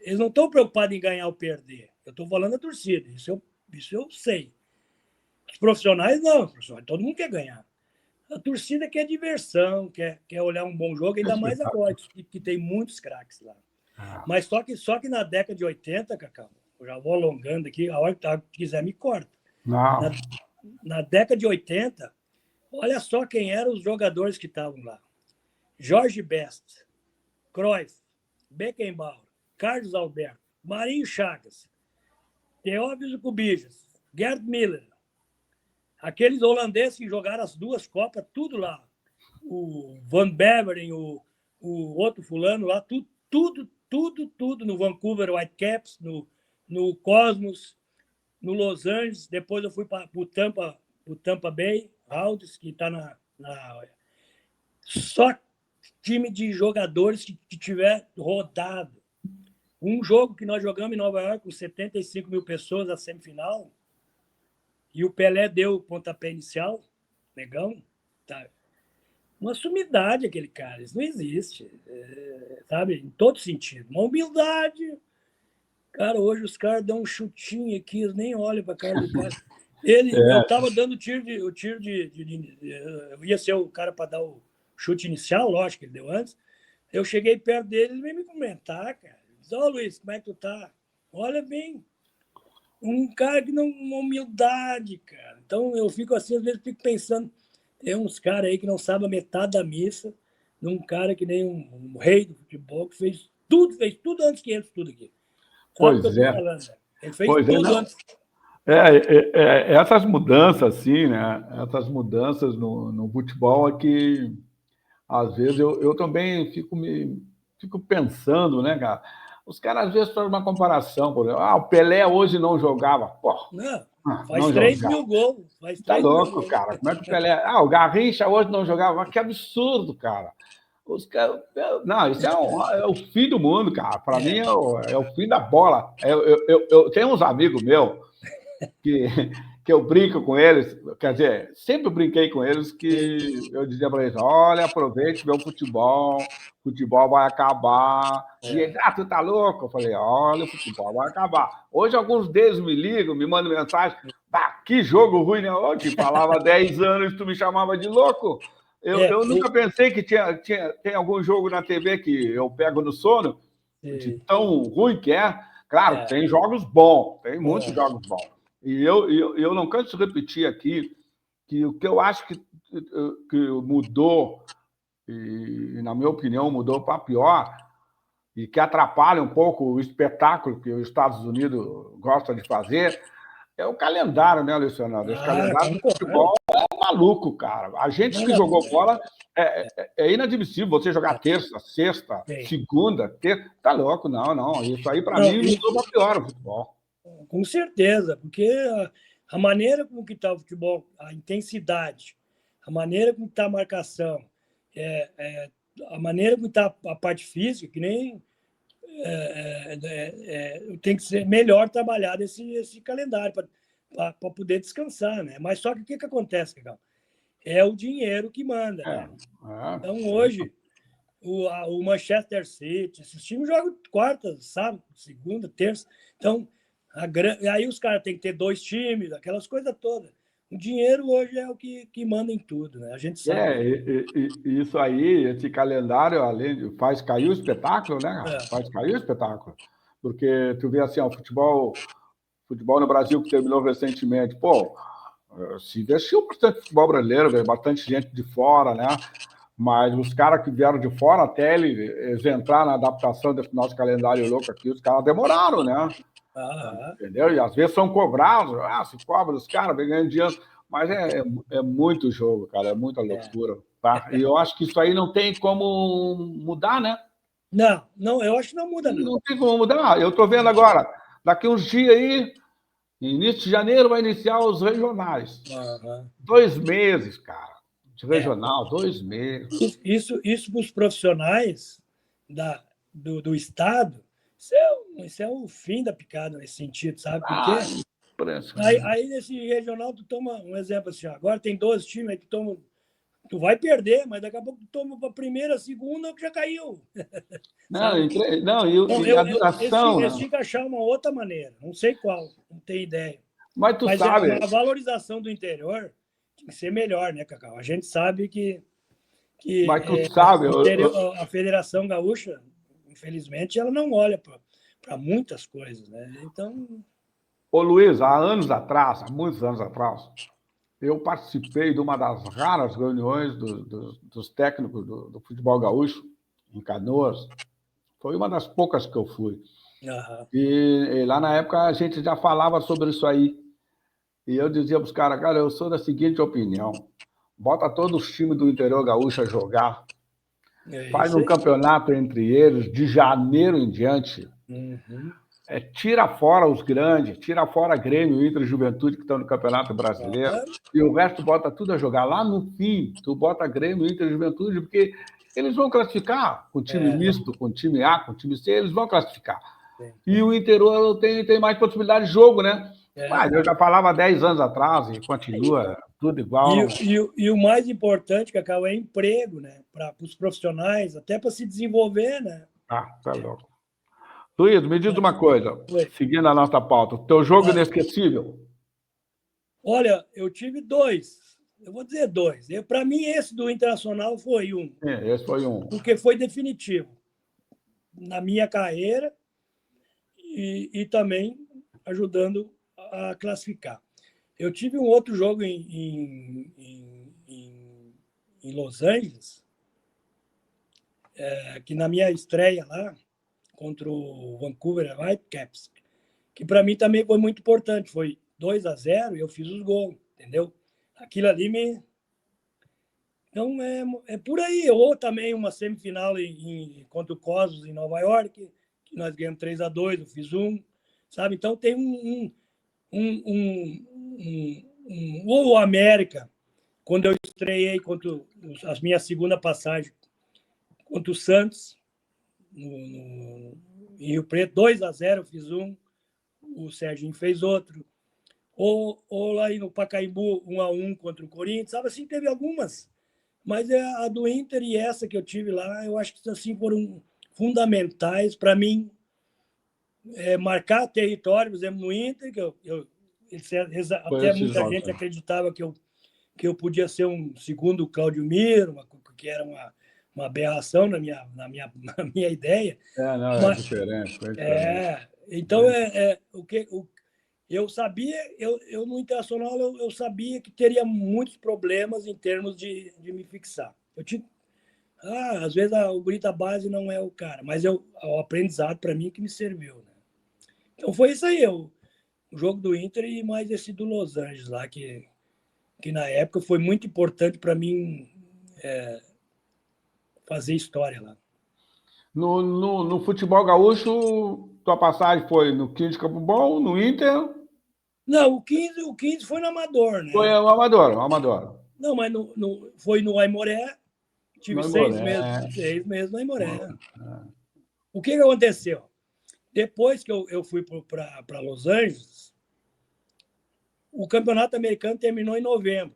Eles não estão preocupados em ganhar ou perder. Eu estou falando da torcida, isso eu sei. Os profissionais não, todo mundo quer ganhar. A torcida quer diversão, quer olhar um bom jogo, ainda mais agora, que tem muitos craques lá. Mas só que na década de 80, Cacau, eu já vou alongando aqui, a hora que quiser me corta. Na década de 80, olha só quem eram os jogadores que estavam lá. Jorge Best, Cruyff, Beckenbauer, Carlos Alberto, Marinho Chagas, Teófilo Cubijas, Gerd Miller, aqueles holandeses que jogaram as 2 Copas, tudo lá. O Van Beveren, o outro fulano lá, tudo no Vancouver Whitecaps, no Cosmos, no Los Angeles. Depois eu fui para o Tampa Bay Hawks, que está na... Só time de jogadores que tiver rodado. Um jogo que nós jogamos em Nova York com 75 mil pessoas, a semifinal, e o Pelé deu o pontapé inicial, negão, tá? Uma sumidade aquele cara, isso não existe, sabe? Em todo sentido. Uma humildade. Cara, hoje os caras dão um chutinho aqui, eles nem olham para a cara do cara. Eu estava dando o tiro de... Eu ia ser o cara para dar o chute inicial, lógico que ele deu antes. Eu cheguei perto dele, ele veio me comentar, cara. Diz, Luiz, como é que tu tá? Olha bem. Um cara que não... Uma humildade, cara. Então, eu fico assim, às vezes fico pensando, tem uns caras aí que não sabem a metade da missa, num cara que nem um rei do futebol, que fez tudo antes que eles, tudo aqui. Sabe o que eu tô falando? Ele fez tudo antes. Essas mudanças, assim, né? Essas mudanças no futebol é que, às vezes, eu também fico pensando, né, cara? Os caras, às vezes, fazem uma comparação, por exemplo, o Pelé hoje não jogava. Pô, não. Faz não 3 jogava. mil gols. Faz Tá 3 mil louco, gols. cara. Como é que o Pelé... o Garrincha hoje não jogava. Mas que absurdo, cara. Os caras... Não, isso é o fim do mundo, cara. Para mim é o fim da bola. Eu tenho uns amigos meus que, que eu brinco com eles, quer dizer, sempre brinquei com eles que eu dizia para eles, olha, aproveite meu futebol vai acabar. E eles, tu tá louco? Eu falei, olha, o futebol vai acabar. Hoje alguns deles me ligam, me mandam mensagem, que jogo ruim, né? Eu te falava há 10 anos, tu me chamava de louco. Eu nunca pensei que tem algum jogo na TV que eu pego no sono, de tão ruim que é. Claro, tem jogos bons, tem muitos jogos bons. E eu não canso de repetir aqui que o que eu acho que mudou, e na minha opinião mudou para pior, e que atrapalha um pouco o espetáculo que os Estados Unidos gostam de fazer, é o calendário, né, Luciano? Esse calendário do futebol é maluco, cara. A gente que jogou bola é inadmissível você jogar terça, sexta, segunda, terça. Tá louco, não. Isso aí, para mim, mudou para pior o futebol. Com certeza, porque a maneira como que está o futebol, a intensidade, a maneira como está a marcação, a maneira como está a parte física, que nem tem que ser melhor trabalhado esse calendário para poder descansar, né? Mas só que o que acontece, legal? É o dinheiro que manda. Né? Então, hoje, o Manchester City, esses times jogam quarta, sábado, segunda, terça. Então, aí os caras têm que ter 2 times, aquelas coisas todas. O dinheiro hoje é o que manda em tudo, né? A gente sabe. Isso aí, esse calendário, além faz cair o espetáculo, né? Faz cair o espetáculo. Porque tu vê assim, o futebol no Brasil que terminou recentemente, se investiu bastante no futebol brasileiro, veio bastante gente de fora, né? Mas os caras que vieram de fora, até eles entrar na adaptação desse nosso calendário louco aqui, os caras demoraram, né? Entendeu? E às vezes são cobrados, se cobra os caras, vem ganhando dinheiro. Mas é muito jogo, cara, é muita loucura. Tá? E eu acho que isso aí não tem como mudar, né? Não, eu acho que não muda, não. Não tem como mudar. Eu estou vendo agora, daqui uns dias aí, início de janeiro, vai iniciar os regionais. 2 meses, cara, de regional, 2 meses. Isso para os profissionais do Estado, isso é o fim da picada nesse sentido, sabe? Porque aí nesse regional, tu toma um exemplo assim, agora tem 12 times, aí tu vai perder, mas daqui a pouco tu toma para a primeira, segunda, que já caiu. E a duração... Eles tinham que achar uma outra maneira, não sei qual, não tenho ideia. Mas tu sabe... a valorização do interior tem que ser melhor, né, Cacau? A gente sabe que mas tu sabe... a Federação Gaúcha, infelizmente, ela não olha para muitas coisas, né? Então... Ô, Luiz, há muitos anos atrás, eu participei de uma das raras reuniões dos técnicos do futebol gaúcho, em Canoas. Foi uma das poucas que eu fui. E lá na época a gente já falava sobre isso aí. E eu dizia para os caras, cara, eu sou da seguinte opinião: bota todos os times do interior gaúcho a jogar, faz um campeonato entre eles, de janeiro em diante. Tira fora os grandes, tira fora Grêmio, Inter e Juventude que estão no Campeonato Brasileiro, e o resto bota tudo a jogar. Lá no fim, tu bota Grêmio, Inter e Juventude, porque eles vão classificar com time misto, com time A, com time C, eles vão classificar. E o interior tem mais possibilidade de jogo, né? Mas eu já falava há 10 anos atrás e continua tudo igual. E o mais importante, Cacau, é emprego, né? Para os profissionais, até para se desenvolver, né? Tá louco. Luiz, me diz uma coisa, seguindo a nossa pauta, o teu jogo inesquecível? Olha, eu tive 2. Eu vou dizer 2. Para mim, esse do Internacional foi um. Esse foi um. Porque foi definitivo na minha carreira e também ajudando a classificar. Eu tive um outro jogo em Los Angeles, que na minha estreia lá, contra o Vancouver Whitecaps, que para mim também foi muito importante. Foi 2-0 e eu fiz os gols, entendeu? Aquilo ali me... Então, é por aí. Ou também uma semifinal contra o Cosmos em Nova York, que nós ganhamos 3-2, eu fiz 1, sabe? Então, tem ou o América, quando eu estreiei contra a minha segunda passagem contra o Santos, em Rio Preto, 2-0, eu fiz um, o Serginho fez outro. Ou lá no Pacaembu, 1-1 contra o Corinthians, sabe assim, teve algumas. Mas a do Inter e essa que eu tive lá, eu acho que assim foram fundamentais para mim marcar território, por exemplo, no Inter, que até muita gente acreditava que eu podia ser um segundo Claudio Miro, que era uma aberração na minha ideia. Não, é diferente. Então, eu sabia, eu no Internacional, eu sabia que teria muitos problemas em termos de me fixar. Às vezes o Grita Base não é o cara, mas o aprendizado para mim que me serviu. Né? Então foi isso aí, o jogo do Inter e mais esse do Los Angeles lá, que na época foi muito importante para mim fazer história lá. No futebol gaúcho, tua passagem foi no 15 de Campo Bom, no Inter? Não, o 15 foi no Amador, né? Foi no Amador. Não, mas foi no Aimoré. Tive 6 meses no Aimoré. O que aconteceu? Depois que eu fui para Los Angeles, o campeonato americano terminou em novembro.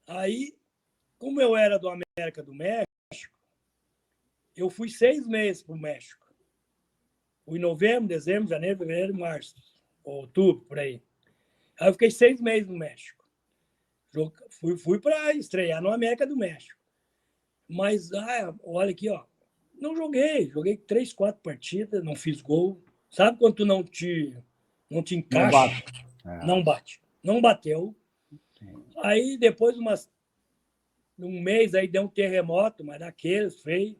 Aí, como eu era do América do México, eu fui 6 meses para o México. Fui em novembro, dezembro, janeiro, fevereiro, março, outubro, por aí. Aí eu fiquei 6 meses no México. Fui para estrear no América do México. Mas, olha aqui, ó. Não joguei. Joguei 3, 4 partidas, não fiz gol. Sabe quando tu não te encaixa? Não bate. Não bateu. Aí, depois um mês, aí deu um terremoto, mas daqueles, feio.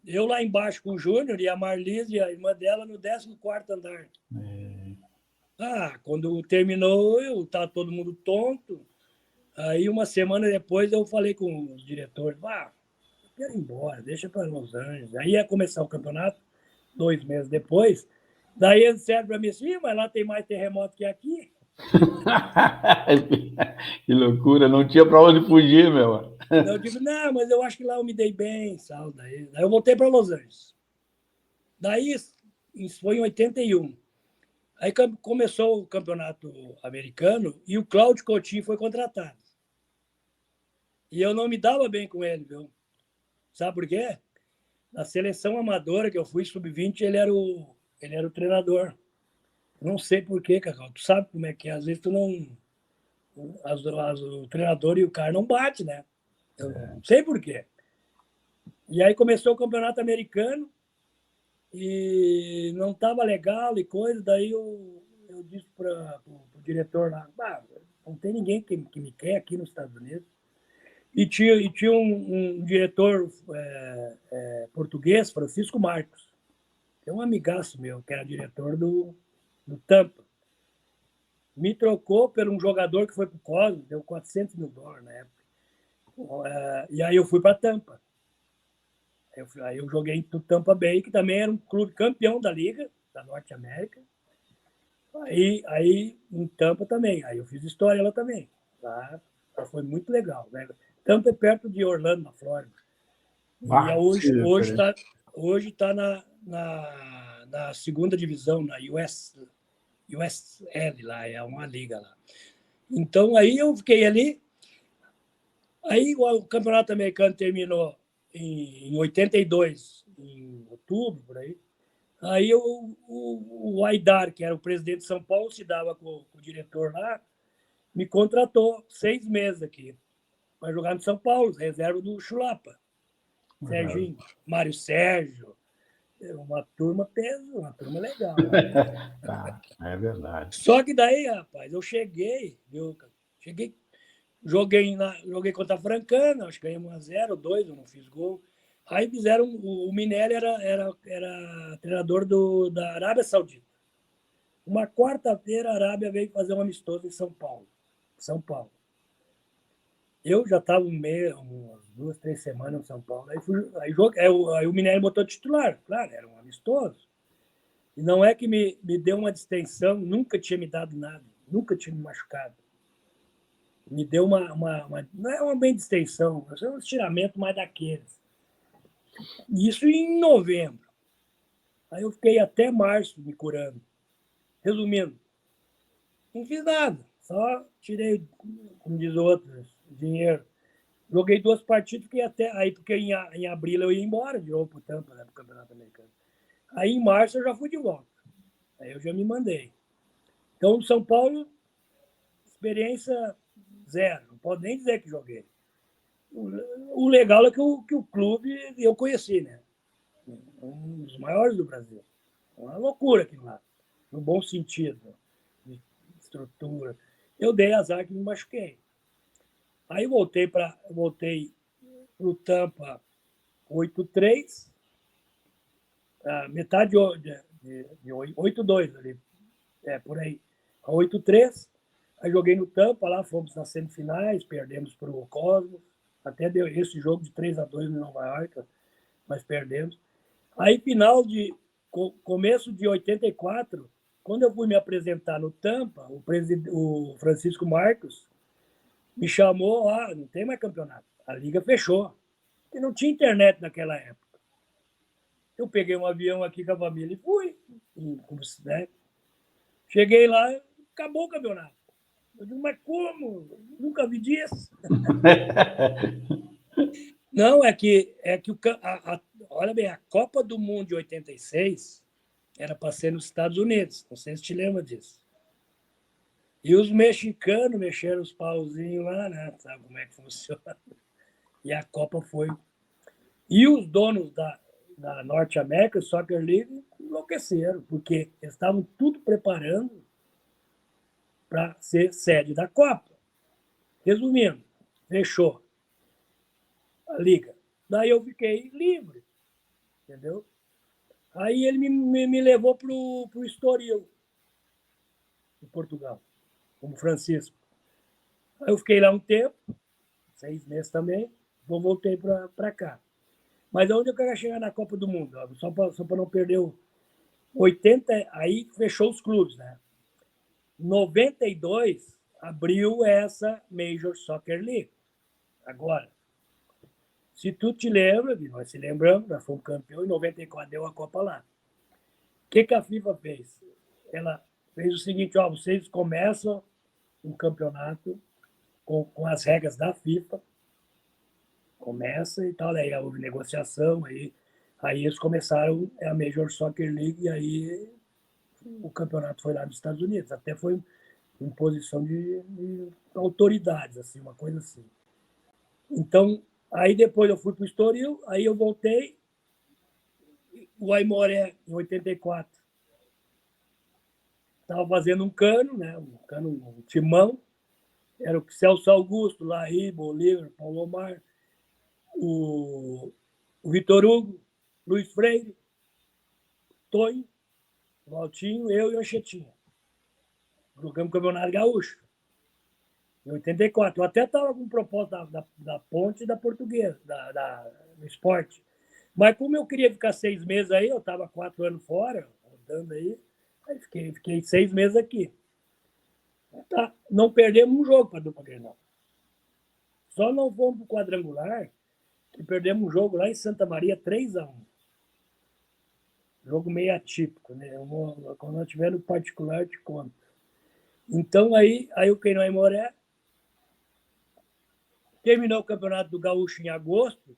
Eu lá embaixo com o Júnior e a Marlise, a irmã dela, no 14º andar. Quando terminou, estava todo mundo tonto. Aí, uma semana depois, eu falei com o diretor, eu quero ir embora, deixa para Los Angeles. Aí ia começar o campeonato, 2 meses depois. Daí eles disseram para mim assim, mas lá tem mais terremoto que aqui. Que loucura, não tinha para onde fugir, meu. Eu digo, não, mas eu acho que lá eu me dei bem, sabe? Daí eu voltei para Los Angeles. Daí, isso foi em 81. Aí começou o campeonato americano e o Cláudio Coutinho foi contratado. E eu não me dava bem com ele, viu? Sabe por quê? Na seleção amadora que eu fui, sub-20, ele era o treinador. Não sei por quê, Cacau. Tu sabe como é que é. Às vezes tu não... o treinador e o cara não bate, né? Eu não sei por quê. E aí começou o campeonato americano e não estava legal e coisa. Daí eu disse para o diretor lá, não tem ninguém que me quer aqui nos Estados Unidos. E tinha um diretor português, Francisco Marcos, que é um amigaço meu, que era diretor do Tampa. Me trocou por um jogador que foi para o Cosmos, deu $400 mil na época. E aí eu fui para Tampa. Aí eu joguei no Tampa Bay, que também era um clube campeão da Liga, da Norte América. Aí em Tampa também. Aí eu fiz história lá também. Lá foi muito legal. Né? Tampa é perto de Orlando, na Flórida. E hoje está na segunda divisão, na USL lá, é uma liga lá. Então, aí eu fiquei ali. Aí o campeonato americano terminou em 82, em outubro, por aí. Aí o Aidar, que era o presidente de São Paulo, se dava com o diretor lá, me contratou 6 meses aqui para jogar no São Paulo, reserva do Chulapa. Serginho, Mário Sérgio, uma turma legal. Né? É verdade. Só que daí, rapaz, eu cheguei, joguei contra a Francana, acho que ganhamos 1-0, 2, eu não fiz gol. Aí fizeram, o Minelli era treinador da Arábia Saudita. Uma quarta-feira a Arábia veio fazer um amistoso em São Paulo. Eu já estava umas 2, 3 semanas em São Paulo. Aí o Minelli botou titular, claro, era um amistoso. E não é que me deu uma distensão, nunca tinha me dado nada, nunca tinha me machucado. Me deu não é uma bem distensão, é um estiramento mais daqueles. Isso em novembro. Aí eu fiquei até março me curando. Resumindo, não fiz nada, só tirei, como diz outros, dinheiro. Joguei 2 partidas, fiquei até aí, porque em abril eu ia embora de novo para o Tampa, né, para o Campeonato Americano. Aí em março eu já fui de volta. Aí eu já me mandei. Então, no São Paulo, experiência zero. Não pode nem dizer que joguei. O legal é que o clube eu conheci, né? Um dos maiores do Brasil. Uma loucura aquilo lá. No bom sentido. De estrutura. Eu dei azar que me machuquei. Aí voltei pro Tampa 8-3, metade de 8-2 ali, por aí, a 8-3. Aí joguei no Tampa, lá fomos nas semifinais, perdemos para o Cosmos, até deu esse jogo de 3-2 no Nova York, mas perdemos. Aí final de começo de 84, quando eu fui me apresentar no Tampa, o Francisco Marcos me chamou, não tem mais campeonato, a liga fechou, porque não tinha internet naquela época. Eu peguei um avião aqui com a família e fui, né? Cheguei lá, acabou o campeonato. Eu digo, mas como? Nunca vi disso. Não, olha bem, a Copa do Mundo de 86 era para ser nos Estados Unidos. Não sei se te lembra disso. E os mexicanos mexeram os pauzinhos lá, né? Sabe como é que funciona? E a Copa foi. E os donos da Norte América Soccer League enlouqueceram, porque eles estavam tudo preparando para ser sede da Copa. Resumindo, fechou a liga. Daí eu fiquei livre, entendeu? Aí ele me levou para o Estoril, em Portugal, como Francisco. Aí eu fiquei lá um tempo, 6 meses também, voltei para cá. Mas onde eu quero chegar na Copa do Mundo? Só para não perder o 80, aí fechou os clubes, né? 92 abriu essa Major Soccer League. Agora, se tu te lembra, nós se lembramos, nós fomos campeão, em 94 deu a Copa lá. O que a FIFA fez? Ela fez o seguinte, vocês começam um campeonato com as regras da FIFA, começa e tal, aí houve negociação, aí eles começaram a Major Soccer League, e aí o campeonato foi lá nos Estados Unidos, até foi em posição de autoridades, assim, uma coisa assim. Então, aí depois eu fui para o Estoril, aí eu voltei, o Aimoré, em 84, estava fazendo um cano, né? Um timão, era o Celso Augusto, Laí, Bolívar, Paulo Omar, o Vitor Hugo, Luiz Freire, Tonho, Valtinho, eu e o Anchetinha. Jogamos Campeonato Gaúcho, em 84. Eu até estava com proposta da Ponte e da Portuguesa, do esporte. Mas como eu queria ficar 6 meses aí, eu estava 4 anos fora, rodando aí fiquei 6 meses aqui. Tá, não perdemos um jogo para a dupla Grenal. Só não fomos para o quadrangular, que perdemos um jogo lá em Santa Maria 3-1. Jogo meio atípico, né? Quando eu estiver no particular, eu te conto. Então, aí eu fiquei no Aimoré, terminou o Campeonato do Gaúcho em agosto,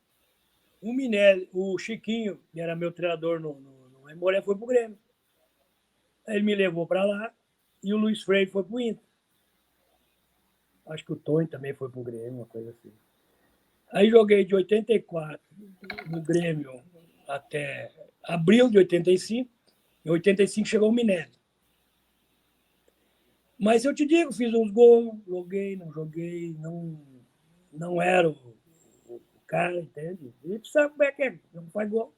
o Chiquinho, que era meu treinador no Aimoré, foi pro Grêmio. Aí ele me levou para lá e o Luiz Freire foi pro Inter. Acho que o Tonho também foi pro Grêmio, uma coisa assim. Aí joguei de 84 no Grêmio até abril de 85. Em 85 chegou o Minério. Mas eu te digo, fiz uns gols, joguei, não joguei, não era o cara, entende? E tu sabe como é que é, não faz gol.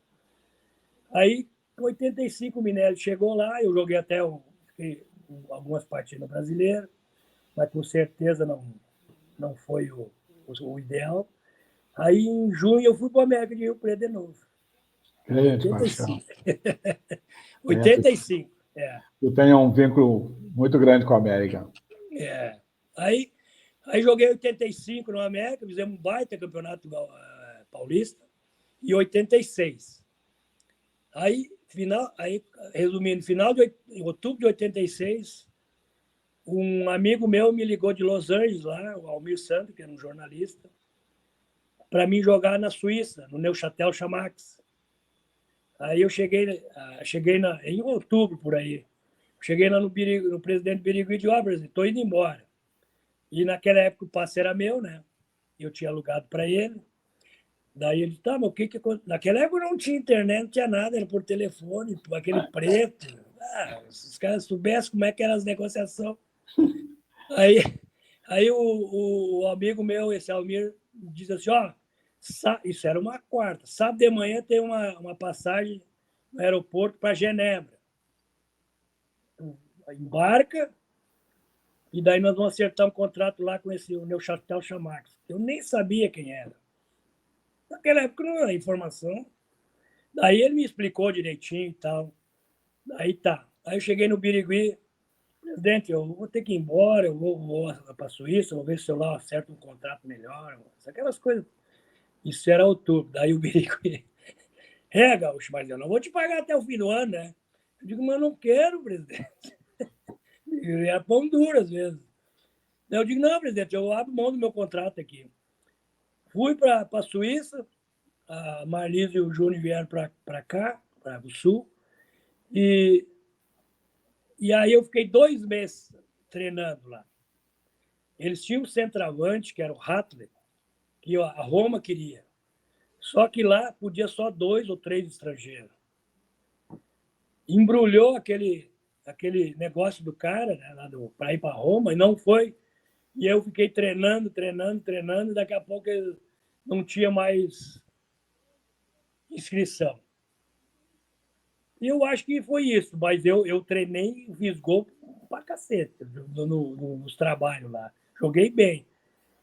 Aí, em 85, o Minério chegou lá, eu joguei até algumas partidas brasileiras, mas com certeza não foi o ideal. Aí, em junho, eu fui para o América de Rio Preto de novo. Grande paixão. 85. Eu tenho um vínculo muito grande com a América. Aí joguei 85 no América, fizemos um baita campeonato paulista, e 86. Aí, resumindo, final de outubro de 86, um amigo meu me ligou de Los Angeles, lá, o Almir Santos, que era um jornalista, para mim jogar na Suíça, no Neuchâtel Xamax. Aí eu cheguei em outubro, por aí. Cheguei lá no presidente Birigui e disse, presidente, estou indo embora. E naquela época o passe era meu, né? Eu tinha alugado para ele. Daí ele, tá, mas o que naquela época não tinha internet, não tinha nada, era por telefone, aquele preto. Se os caras soubessem como é que eram as negociações. Aí o amigo meu, esse Almir, diz assim, isso era uma quarta, sábado de manhã tem uma passagem no aeroporto para Genebra. Embarca, e daí nós vamos acertar um contrato lá com o Neuchâtel Xamax. Eu nem sabia quem era. Naquela época não era informação. Daí ele me explicou direitinho e tal. Aí tá. Aí eu cheguei no Birigui, presidente, eu vou ter que ir embora, eu vou para a Suíça, vou ver se eu lá acerto um contrato melhor, aquelas coisas. Isso era outubro. Daí o Birigui, Gaúcho, mas eu não vou te pagar até o fim do ano, né? Eu digo, mas eu não quero, presidente. E era pão duro às vezes. Daí eu digo, não, presidente, eu abro mão do meu contrato aqui. Fui para a Suíça, a Marlise e o Júnior vieram para cá, para o Sul, e aí eu fiquei 2 meses treinando lá. Eles tinham um centroavante, que era o Hatley, que a Roma queria. Só que lá podia só 2 ou 3 estrangeiros. Embrulhou aquele negócio do cara, né, para ir para Roma, e não foi. E eu fiquei treinando, e daqui a pouco não tinha mais inscrição. E eu acho que foi isso, mas eu treinei, fiz gol pra cacete nos trabalhos lá. Joguei bem.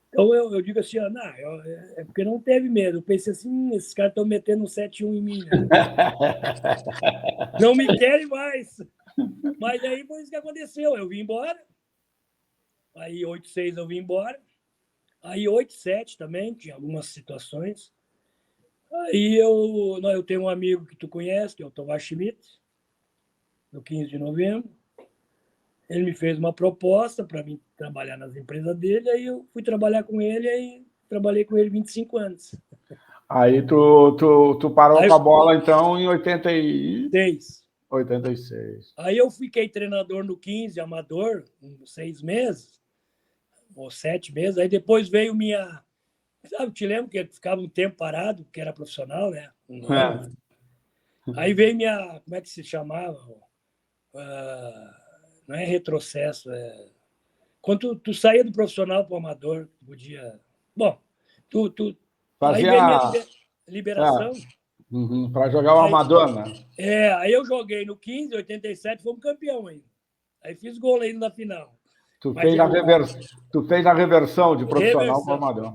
Então eu digo assim, não, é porque não teve medo. Eu pensei assim, esses caras estão metendo um 7-1 em mim, né? Não me querem mais. Mas aí foi isso que aconteceu. Eu vim embora. Aí 8-6 eu vim embora. Aí 8-7 também, tinha algumas situações. Aí eu tenho um amigo que tu conhece, que é o Tomás Schmidt, no 15 de novembro. Ele me fez uma proposta para mim trabalhar nas empresas dele, aí eu fui trabalhar com ele, aí trabalhei com ele 25 anos. Aí tu parou com a bola, então, em 86. Aí eu fiquei treinador no 15, amador, uns 6 meses, ou 7 meses. Aí depois veio minha... Sabe, te lembro que ficava um tempo parado, que era profissional, né? Aí veio minha... Como é que se chamava? Não é retrocesso, quando tu saía do profissional para o amador, tu podia... Bom, fazia... Aí veio minha liberação. Para jogar o amador, né? Aí eu joguei no 15, 87, fomos campeão ainda. Aí fiz gol ainda na final. Tu fez a reversão de profissional para amador.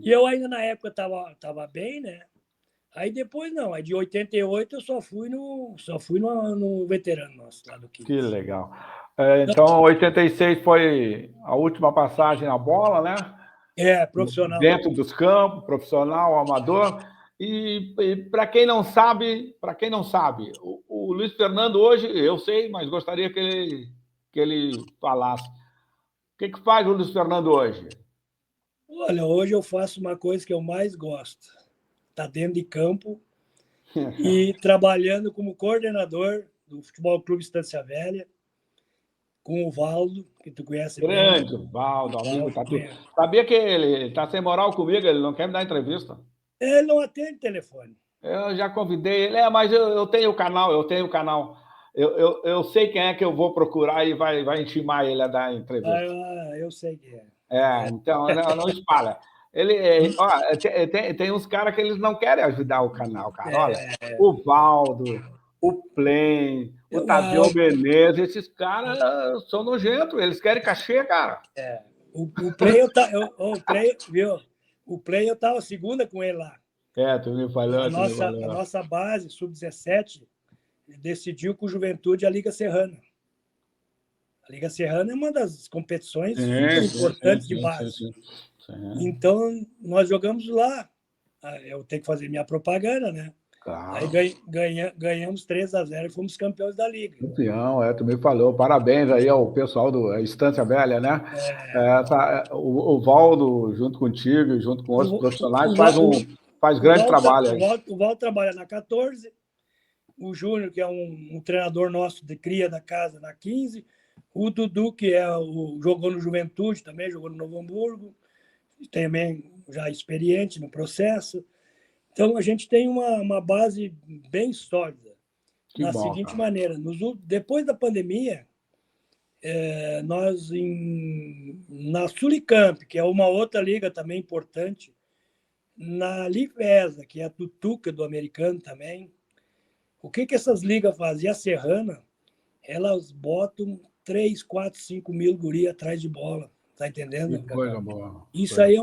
E eu ainda na época estava bem, né? Aí depois não, aí de 88 eu só fui no veterano nosso, lá do 15. Que legal. Então, 86 foi a última passagem na bola, né? Profissional. Dentro dos campos, profissional, amador. E para quem não sabe, o Luiz Fernando hoje, eu sei, mas gostaria que ele falasse. O que faz o Luiz Fernando hoje? Olha, hoje eu faço uma coisa que eu mais gosto. Tá dentro de campo e trabalhando como coordenador do Futebol Clube Estância Velha, com o Valdo, que tu conhece bem. Grande, Valdo, amigo. Sabia que ele está sem moral comigo, ele não quer me dar entrevista. Ele não atende telefone. Eu já convidei ele, mas eu tenho o canal, Eu sei quem é que eu vou procurar e vai intimar ele a dar entrevista. Eu sei que é. Então, não espalha. Tem uns caras que eles não querem ajudar o canal, cara. Olha, o Valdo, o Plen, o Tadeu Menezes, esses caras são nojentos, eles querem cachê, cara. O Play, viu? O Play eu tava segunda com ele lá. Tu me falou, A nossa base, sub-17, decidiu com o Juventude a Liga Serrana. A Liga Serrana é uma das competições super importantes de base. Sim. Então, nós jogamos lá. Eu tenho que fazer minha propaganda, né? Claro. Aí ganhamos 3-0 e fomos campeões da Liga. Campeão, tu me falou. Parabéns aí ao pessoal do Estância Velha, né? O Valdo, junto contigo, junto com outros profissionais, faz grande trabalho aí. O Valdo trabalha na 14, o Júnior, que é um treinador nosso de cria da casa, na 15, o Dudu, que jogou no Juventude também, jogou no Novo Hamburgo, também já experiente no processo. Então, a gente tem uma base bem sólida. Seguinte maneira, depois da pandemia, nós, na Sulicamp, que é uma outra liga também importante, na Livesa, que é a do Tuca, do americano também, o que essas ligas fazem? E a Serrana, elas botam 3, 4, 5 mil guri atrás de bola. Tá entendendo? Que coisa boa. Isso aí é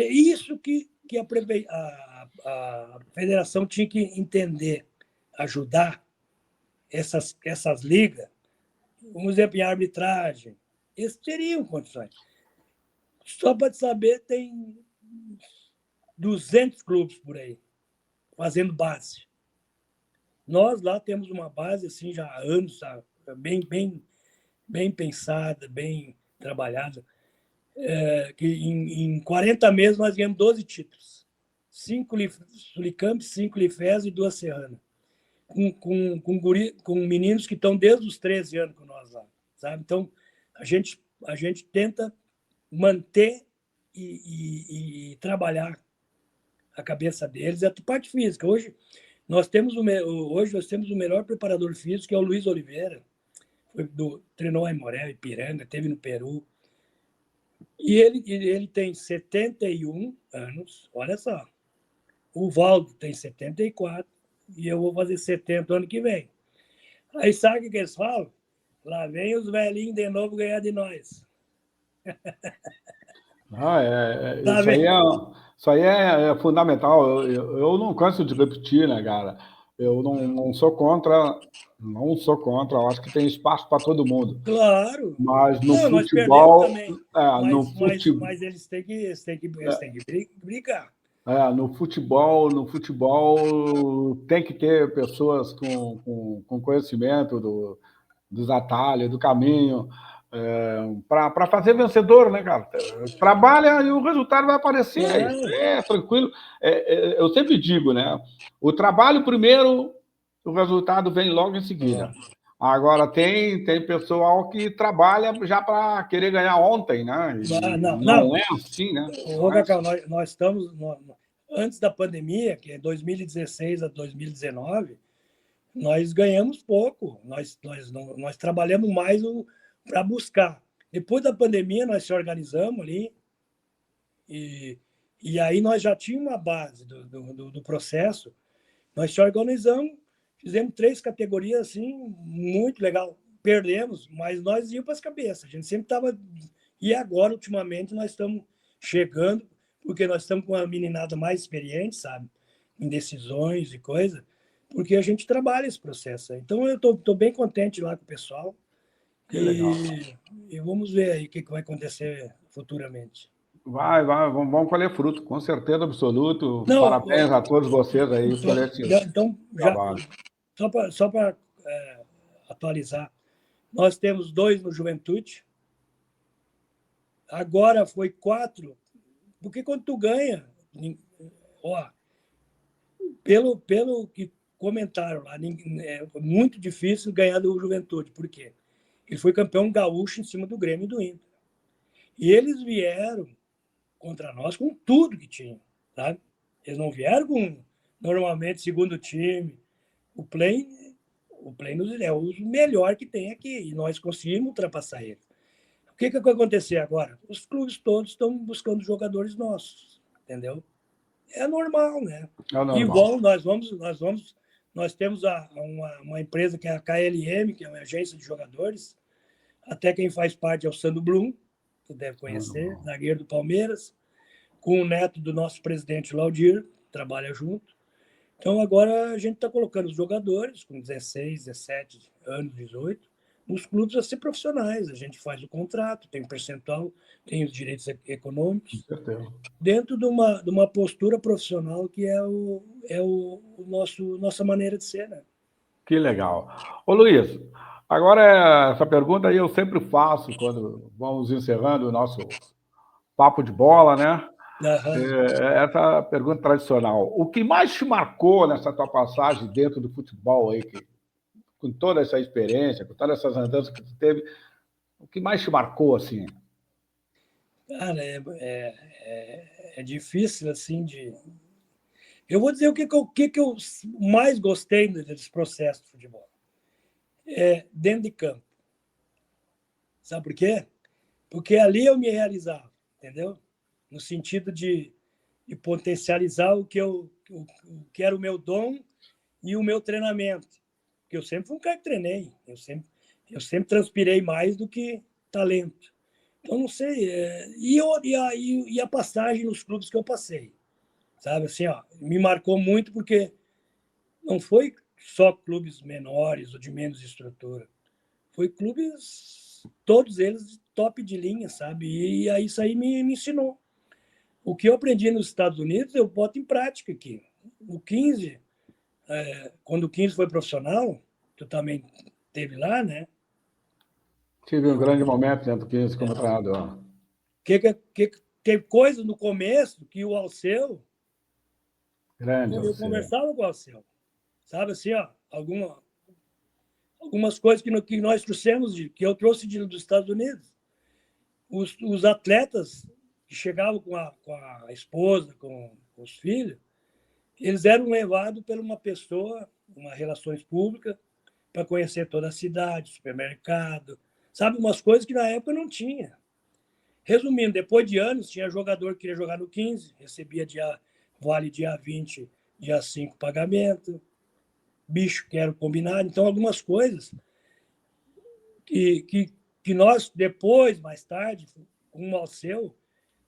isso que a federação tinha que entender, ajudar essas ligas, vamos dizer, em arbitragem, eles teriam condições. Só para saber, tem 200 clubes por aí, fazendo base. Nós lá temos uma base assim, já há anos, sabe? Bem pensada, bem trabalhada. Que em 40 meses nós ganhamos 12 títulos. 5 Sulicamp, 5 Lifes e 2 Serrana. Com meninos que estão desde os 13 anos com nós lá. Sabe? Então, a gente tenta manter e trabalhar a cabeça deles. A parte física. Hoje nós temos o melhor preparador físico, que é o Luiz Oliveira. Treinou em Morel, Ipiranga, esteve no Peru. E ele tem 71 anos, olha só. O Valdo tem 74 e eu vou fazer 70 ano que vem. Aí sabe o que eles falam? Lá vem os velhinhos de novo ganhar de nós. Isso aí é fundamental. Eu não canso de repetir, né, cara? Eu não sou contra, eu acho que tem espaço para todo mundo. Claro. Mas no futebol. Nós perdemos também. No mas eles têm que brigar. No futebol tem que ter pessoas com conhecimento dos atalhos, do caminho, para fazer vencedor, né, cara? Trabalha e o resultado vai aparecer. Tranquilo. Eu sempre digo, né? O trabalho primeiro, o resultado vem logo em seguida. Agora, tem pessoal que trabalha já para querer ganhar ontem, né? Não é assim, né? Cacau, nós estamos... Antes da pandemia, que é 2016 a 2019, nós ganhamos pouco. Nós trabalhamos mais para buscar. Depois da pandemia, nós se organizamos ali e aí nós já tínhamos uma base do processo. Nós se organizamos, fizemos 3 categorias assim, muito legal. Perdemos, mas nós íamos para as cabeças. A gente sempre estava... E agora, ultimamente, nós estamos chegando, porque nós estamos com uma meninada mais experiente, sabe? Em decisões e coisa, porque a gente trabalha esse processo. Então, eu estou bem contente lá com o pessoal. Que legal. E vamos ver aí o que vai acontecer futuramente. Vamos colher fruto, com certeza absoluto. Parabéns a todos vocês aí por esse trabalho. Só para atualizar, nós temos 2 no Juventude. Agora foi 4, porque quando tu ganha, pelo que comentaram lá, é muito difícil ganhar do Juventude. Por quê? Ele foi campeão gaúcho em cima do Grêmio e do Inter. E eles vieram contra nós com tudo que tinham, sabe? Eles não vieram com, normalmente, segundo time. O Play é o melhor que tem aqui, e nós conseguimos ultrapassar ele. O que vai acontecer agora? Os clubes todos estão buscando jogadores nossos, entendeu? É normal, né? Igual nós temos uma empresa que é a KLM, que é uma agência de jogadores. Até quem faz parte é o Sandro Blum, tu deve conhecer, zagueiro do Palmeiras. com o neto do nosso presidente Laudir, trabalha junto. Então, agora a gente está colocando os jogadores com 16, 17 anos, 18, nos clubes a ser profissionais. A gente faz o contrato, tem um percentual, tem os direitos econômicos, dentro de uma postura profissional que é nossa maneira de ser, né? Que legal. Ô, Luiz, agora essa pergunta aí eu sempre faço quando vamos encerrando o nosso papo de bola, né? Essa pergunta tradicional. O que mais te marcou nessa tua passagem dentro do futebol aí, com toda essa experiência, com todas essas andanças que tu teve, o que mais te marcou, assim? Cara, é difícil, assim, de... Eu vou dizer o que eu mais gostei desse processo de futebol. Dentro de campo. Sabe por quê? Porque ali eu me realizava, entendeu? No sentido de potencializar o que era o meu dom e o meu treinamento. Porque eu sempre fui um cara que treinei, eu sempre transpirei mais do que talento. Então, não sei. E a passagem nos clubes que eu passei, sabe? Assim, ó, me marcou muito porque não foi só clubes menores ou de menos estrutura. Foi clubes, todos eles top de linha, sabe? E aí isso aí me ensinou. O que eu aprendi nos Estados Unidos, eu boto em prática aqui. No 15, quando o 15 foi profissional, tu também teve lá, né? Tive um grande momento dentro do 15 como treinador. Teve coisas no começo que o Alceu, Grande, eu conversava com o Alceu, sabe assim, ó, algumas coisas que nós trouxemos, que eu trouxe dos Estados Unidos. Os atletas que chegavam com a esposa, com os filhos, eles eram levados por uma pessoa, uma relações públicas, para conhecer toda a cidade, supermercado, sabe, umas coisas que na época não tinha. Resumindo, depois de anos, tinha jogador que queria jogar no 15, recebia vale dia 20, dia 5 pagamento, bicho que era combinado. Então, algumas coisas que nós, depois, mais tarde, com o Alceu,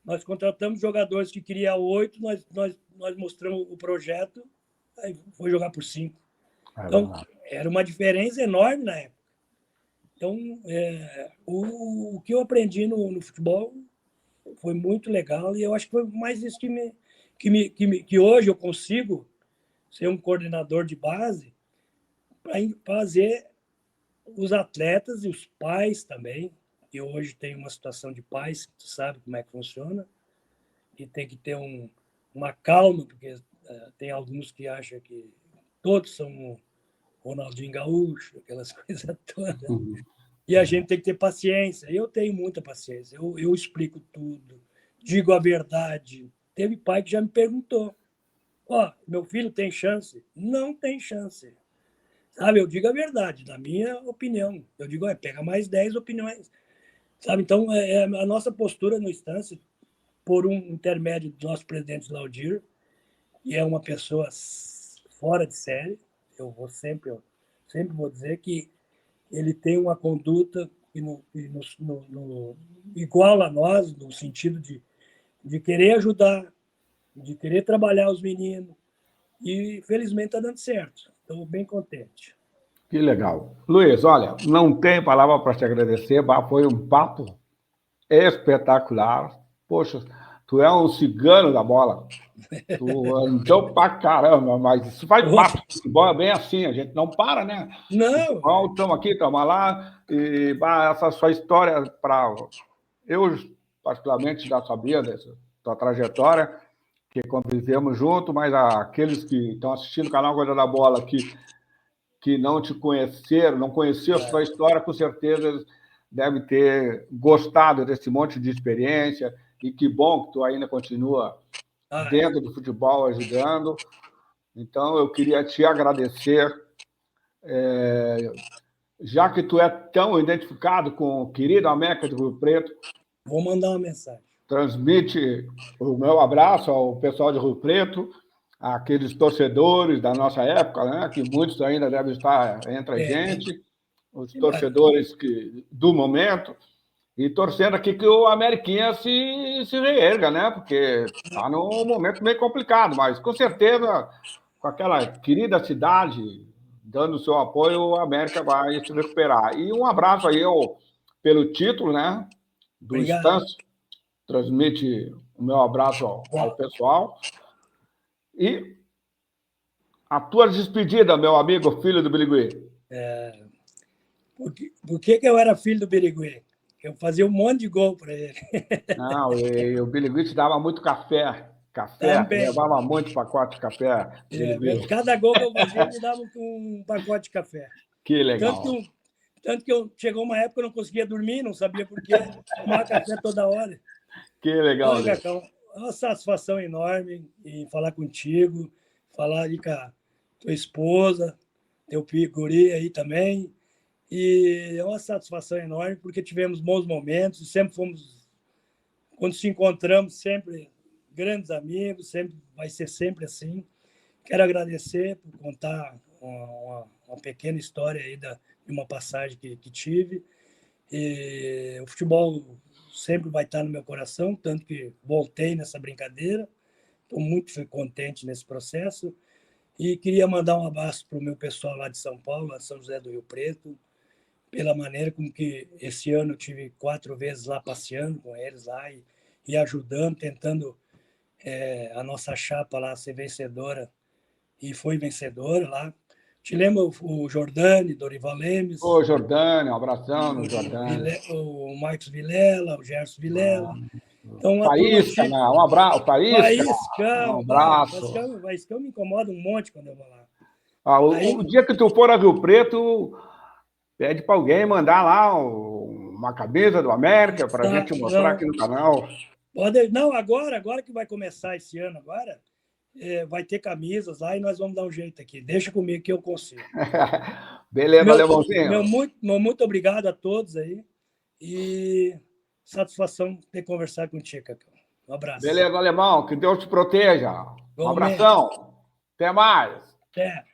nós contratamos jogadores que queriam 8, nós mostramos o projeto, aí foi jogar por 5. Então, era uma diferença enorme na época. Então, o que eu aprendi no futebol foi muito legal e eu acho que foi mais isso que hoje eu consigo ser um coordenador de base para fazer os atletas e os pais também. E hoje tem uma situação de pais, tu sabe como é que funciona, e tem que ter uma calma, porque tem alguns que acham que todos são Ronaldinho Gaúcho, aquelas coisas todas. E a gente tem que ter paciência. Eu tenho muita paciência. Eu explico tudo, digo a verdade. Teve pai que já me perguntou: meu filho tem chance? Não tem chance. Sabe, eu digo a verdade, na minha opinião. Eu digo, pega mais 10 opiniões. Sabe, então, a nossa postura no Estância, por um intermédio do nosso presidente Laudir, que é uma pessoa fora de série, eu sempre vou dizer que ele tem uma conduta igual a nós, no sentido de querer ajudar, de querer trabalhar os meninos, e felizmente está dando certo. Estou bem contente. Que legal. Luiz, olha, não tem palavra para te agradecer, foi um papo espetacular. Poxa, tu é um cigano da bola. Tu andou pra caramba, mas isso faz parte do futebol, é bem assim, a gente não para, né? Não. Estamos aqui, estamos lá, e essa sua história, eu particularmente já sabia dessa tua trajetória, que convivemos junto, mas aqueles que estão assistindo o canal Coisa da Bola que não te conheceram, não conheciam a sua história, com certeza devem ter gostado desse monte de experiência, e que bom que tu ainda continua dentro do futebol ajudando. Então, eu queria te agradecer, já que tu é tão identificado com o querido América de Rio Preto. Vou mandar uma mensagem. Transmite o meu abraço ao pessoal de Rio Preto, aqueles torcedores da nossa época, né, que muitos ainda devem estar entre a gente, os torcedores do momento, E torcendo aqui que o Ameriquinha se reerga, né? Porque está num momento meio complicado, mas com certeza, com aquela querida cidade dando o seu apoio, o América vai se recuperar. E um abraço aí pelo título, né? Do Obrigado. Estância. Transmite o meu abraço ao pessoal. E a tua despedida, meu amigo, filho do Birigui. Por que eu era filho do Birigui? Eu fazia um monte de gol para ele. Não, e o Birigui te dava muito café. Café, Também. levava muito pacote de café, Birigui. Cada gol que eu fazia, ele me dava um pacote de café. Que Tanto legal. que chegou uma época que eu não conseguia dormir, não sabia por quê. Tomava café toda hora. Que legal, Olha, Cacão, é uma satisfação enorme em falar contigo, falar ali com a tua esposa, teu guri aí também. E é uma satisfação enorme, porque tivemos bons momentos, sempre fomos, quando se encontramos, sempre grandes amigos, sempre vai ser sempre assim. Quero agradecer por contar uma pequena história aí de uma passagem que tive. E o futebol sempre vai estar no meu coração, tanto que voltei nessa brincadeira. Estou muito contente nesse processo. E queria mandar um abraço para o meu pessoal lá de São Paulo, lá de São José do Rio Preto, pela maneira como que esse ano eu tive 4 vezes lá passeando com eles lá e ajudando, tentando a nossa chapa lá ser vencedora, e foi vencedora lá. Te lembra o Jordani, Dorival Lemes, Ô, Jordânia, um abração no Jordânia. o Marcos Vilela, o Gerson Vilela. Então, a turma Faísca, né? Um abraço, Faísca. Um Faíscão, abraço. Faíscão me incomoda um monte quando eu vou lá. O dia que tu for a Rio Preto, pede para alguém mandar lá uma camisa do América para a Tá, gente mostrar não, aqui no canal. não, agora que vai começar esse ano, agora, vai ter camisas lá e nós vamos dar um jeito aqui. Deixa comigo que eu consigo. Beleza, Alemãozinho? Muito obrigado a todos aí e satisfação ter conversado contigo, Cacau. Um abraço. Beleza, Alemão. Que Deus te proteja. Um Igualmente. abração. Até mais. Até.